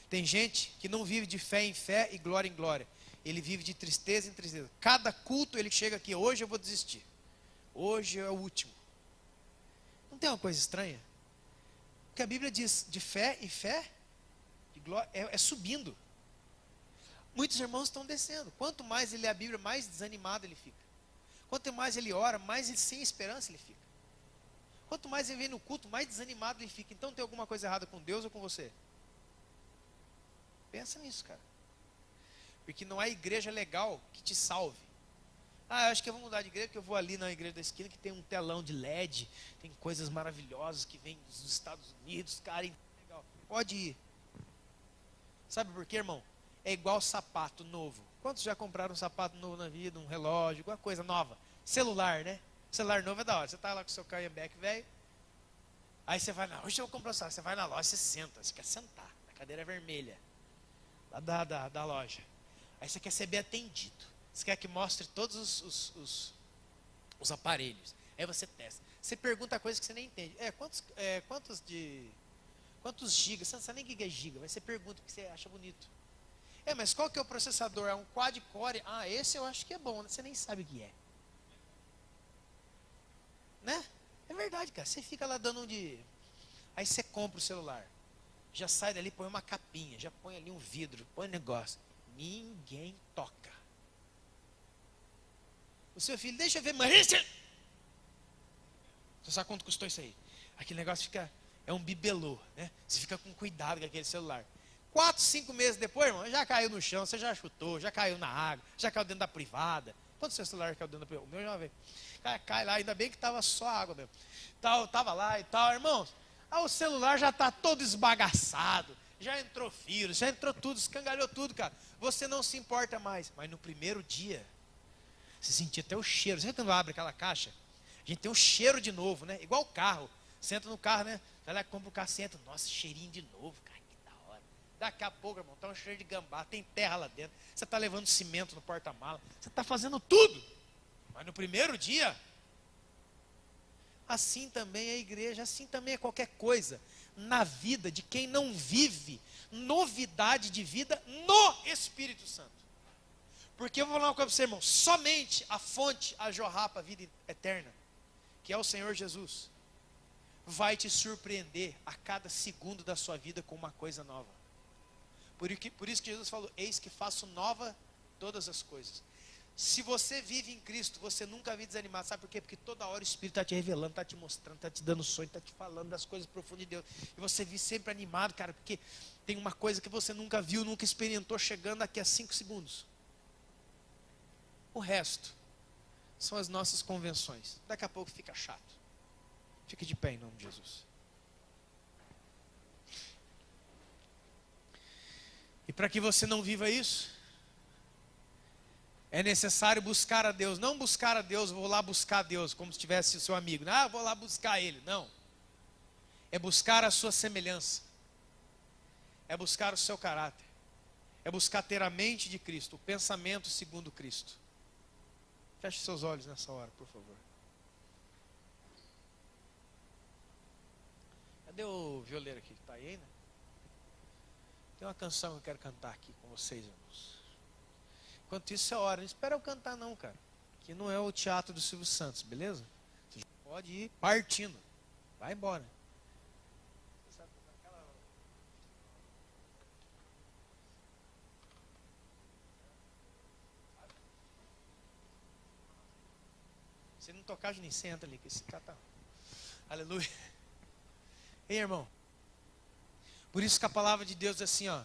Tem gente que não vive de fé em fé e glória em glória. Ele vive de tristeza em tristeza. Cada culto ele chega aqui, hoje eu vou desistir. Hoje é o último. Não tem uma coisa estranha? Porque a Bíblia diz de fé em fé, de glória, é subindo. Muitos irmãos estão descendo. Quanto mais ele lê a Bíblia, mais desanimado ele fica. Quanto mais ele ora, mais ele sem esperança ele fica. Quanto mais ele vem no culto, mais desanimado ele fica. Então tem alguma coisa errada com Deus ou com você? Pensa nisso, cara. Porque não há igreja legal que te salve. Ah, eu acho que eu vou mudar de igreja, porque eu vou ali na igreja da esquina que tem um telão de LED, tem coisas maravilhosas que vêm dos Estados Unidos, cara, legal. Pode ir. Sabe por quê, irmão? É igual sapato novo. Quantos já compraram um sapato novo na vida, um relógio, alguma coisa nova? Celular, né? Celular novo é da hora. Você tá lá com o seu Calhambeque velho, aí você vai hoje eu vou comprar um celular. Você vai na loja, você senta, você quer sentar, na cadeira vermelha, lá da loja. Aí você quer ser bem atendido. Você quer que mostre todos os aparelhos. Aí você testa. Você pergunta coisas que você nem entende. Quantos gigas? Você não sabe nem o que é giga. Mas você pergunta o que você acha bonito. Mas qual que é o processador? É um quad-core? Ah, esse eu acho que é bom. Você nem sabe o que é. Né? É verdade, cara. Você fica lá dando Aí você compra o celular. Já sai dali, põe uma capinha. Já põe ali um vidro. Põe um negócio. Ninguém toca. O seu filho, deixa eu ver, mãe. Você sabe quanto custou isso aí? Aquele negócio é um bibelô, né? Você fica com cuidado com aquele celular. 4, 5 meses depois, irmão, já caiu no chão, você já chutou, já caiu na água, já caiu dentro da privada. Quantos seu celular caiu dentro da privada? O meu já veio. Cai lá, ainda bem que estava só água mesmo. Tava lá e tal, irmãos. O celular já está todo esbagaçado, já entrou vírus, já entrou tudo, escangalhou tudo, cara. Você não se importa mais. Mas no primeiro dia, você sentia até o cheiro. Você quando abre aquela caixa, a gente tem um cheiro de novo, né? Igual o carro. Você entra no carro, né? Vai lá, compra o carro, você entra. Nossa, cheirinho de novo, cara, que da hora. Daqui a pouco, irmão, tá um cheiro de gambá, tem terra lá dentro. Você tá levando cimento no porta-mala. Você tá fazendo tudo. Mas no primeiro dia, assim também é a igreja, assim também é qualquer coisa. Na vida de quem não vive novidade de vida no Espírito Santo. Porque eu vou falar uma coisa para você, irmão. Somente a fonte a jorrar para a vida eterna, que é o Senhor Jesus, vai te surpreender a cada segundo da sua vida com uma coisa nova. Por isso que Jesus falou: eis que faço nova todas as coisas. Se você vive em Cristo, você nunca vai desanimar. Sabe por quê? Porque toda hora o Espírito está te revelando, está te mostrando, está te dando sonho, está te falando das coisas profundas de Deus. E você vive sempre animado, cara, porque tem uma coisa que você nunca viu, nunca experimentou, chegando daqui a 5 segundos. O resto são as nossas convenções. Daqui a pouco fica chato. Fique de pé em nome de Jesus. E para que você não viva isso, é necessário buscar a Deus. Não buscar a Deus, vou lá buscar a Deus, como se tivesse o seu amigo. Ah, vou lá buscar ele. Não. É buscar a sua semelhança. É buscar o seu caráter. É buscar ter a mente de Cristo, o pensamento segundo Cristo. Feche seus olhos nessa hora, por favor. Cadê o violeiro aqui? Está aí, né? Tem uma canção que eu quero cantar aqui com vocês, irmãos. Enquanto isso é hora. Não espera eu cantar não, cara. Que não é o teatro do Silvio Santos, beleza? Você pode ir partindo. Vai embora. Se não tocar, nem senta ali, que esse cara tá... Aleluia. Ei, irmão. Por isso que a palavra de Deus é assim, ó.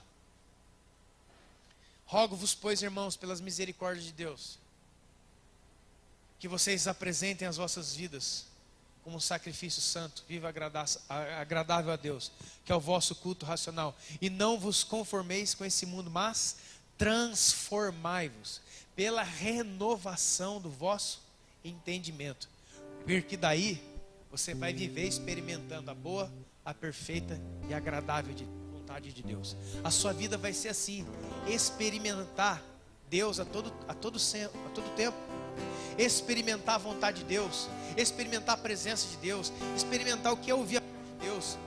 Rogo-vos, pois, irmãos, pelas misericórdias de Deus, que vocês apresentem as vossas vidas como um sacrifício santo, vivo, agradável a Deus, que é o vosso culto racional. E não vos conformeis com esse mundo, mas transformai-vos pela renovação do vosso entendimento. Porque daí você vai viver experimentando a boa, a perfeita e agradável vontade de Deus. A sua vida vai ser assim: experimentar Deus a todo tempo, experimentar a vontade de Deus, experimentar a presença de Deus, experimentar o que é ouvir a voz de Deus,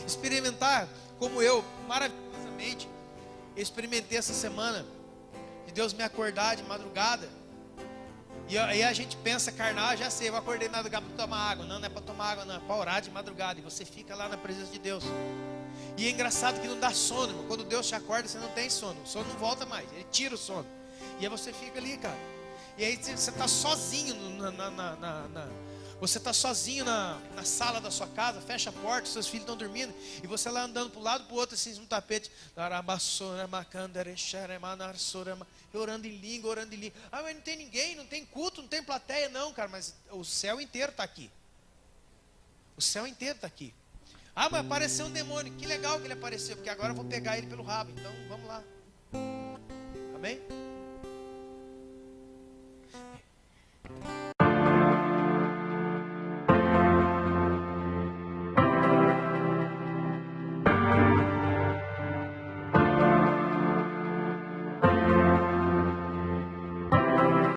experimentar, como eu maravilhosamente experimentei essa semana, de Deus me acordar de madrugada. E aí a gente pensa carnal, já sei, eu acordei de madrugada para tomar água. Não, não é para tomar água, não, é para orar de madrugada. E você fica lá na presença de Deus. E é engraçado que não dá sono, irmão. Quando Deus te acorda, você não tem sono. O sono não volta mais, ele tira o sono. E aí você fica ali, cara. E aí você está sozinho Você está sozinho na sala da sua casa, fecha a porta, seus filhos estão dormindo, e você lá andando para um lado para o outro, assim, no tapete, orando em língua, orando em língua. Ah, mas não tem ninguém, não tem culto, não tem plateia, não, cara, mas o céu inteiro está aqui. O céu inteiro está aqui. Ah, mas apareceu um demônio, que legal que ele apareceu, porque agora eu vou pegar ele pelo rabo, então vamos lá. Amém?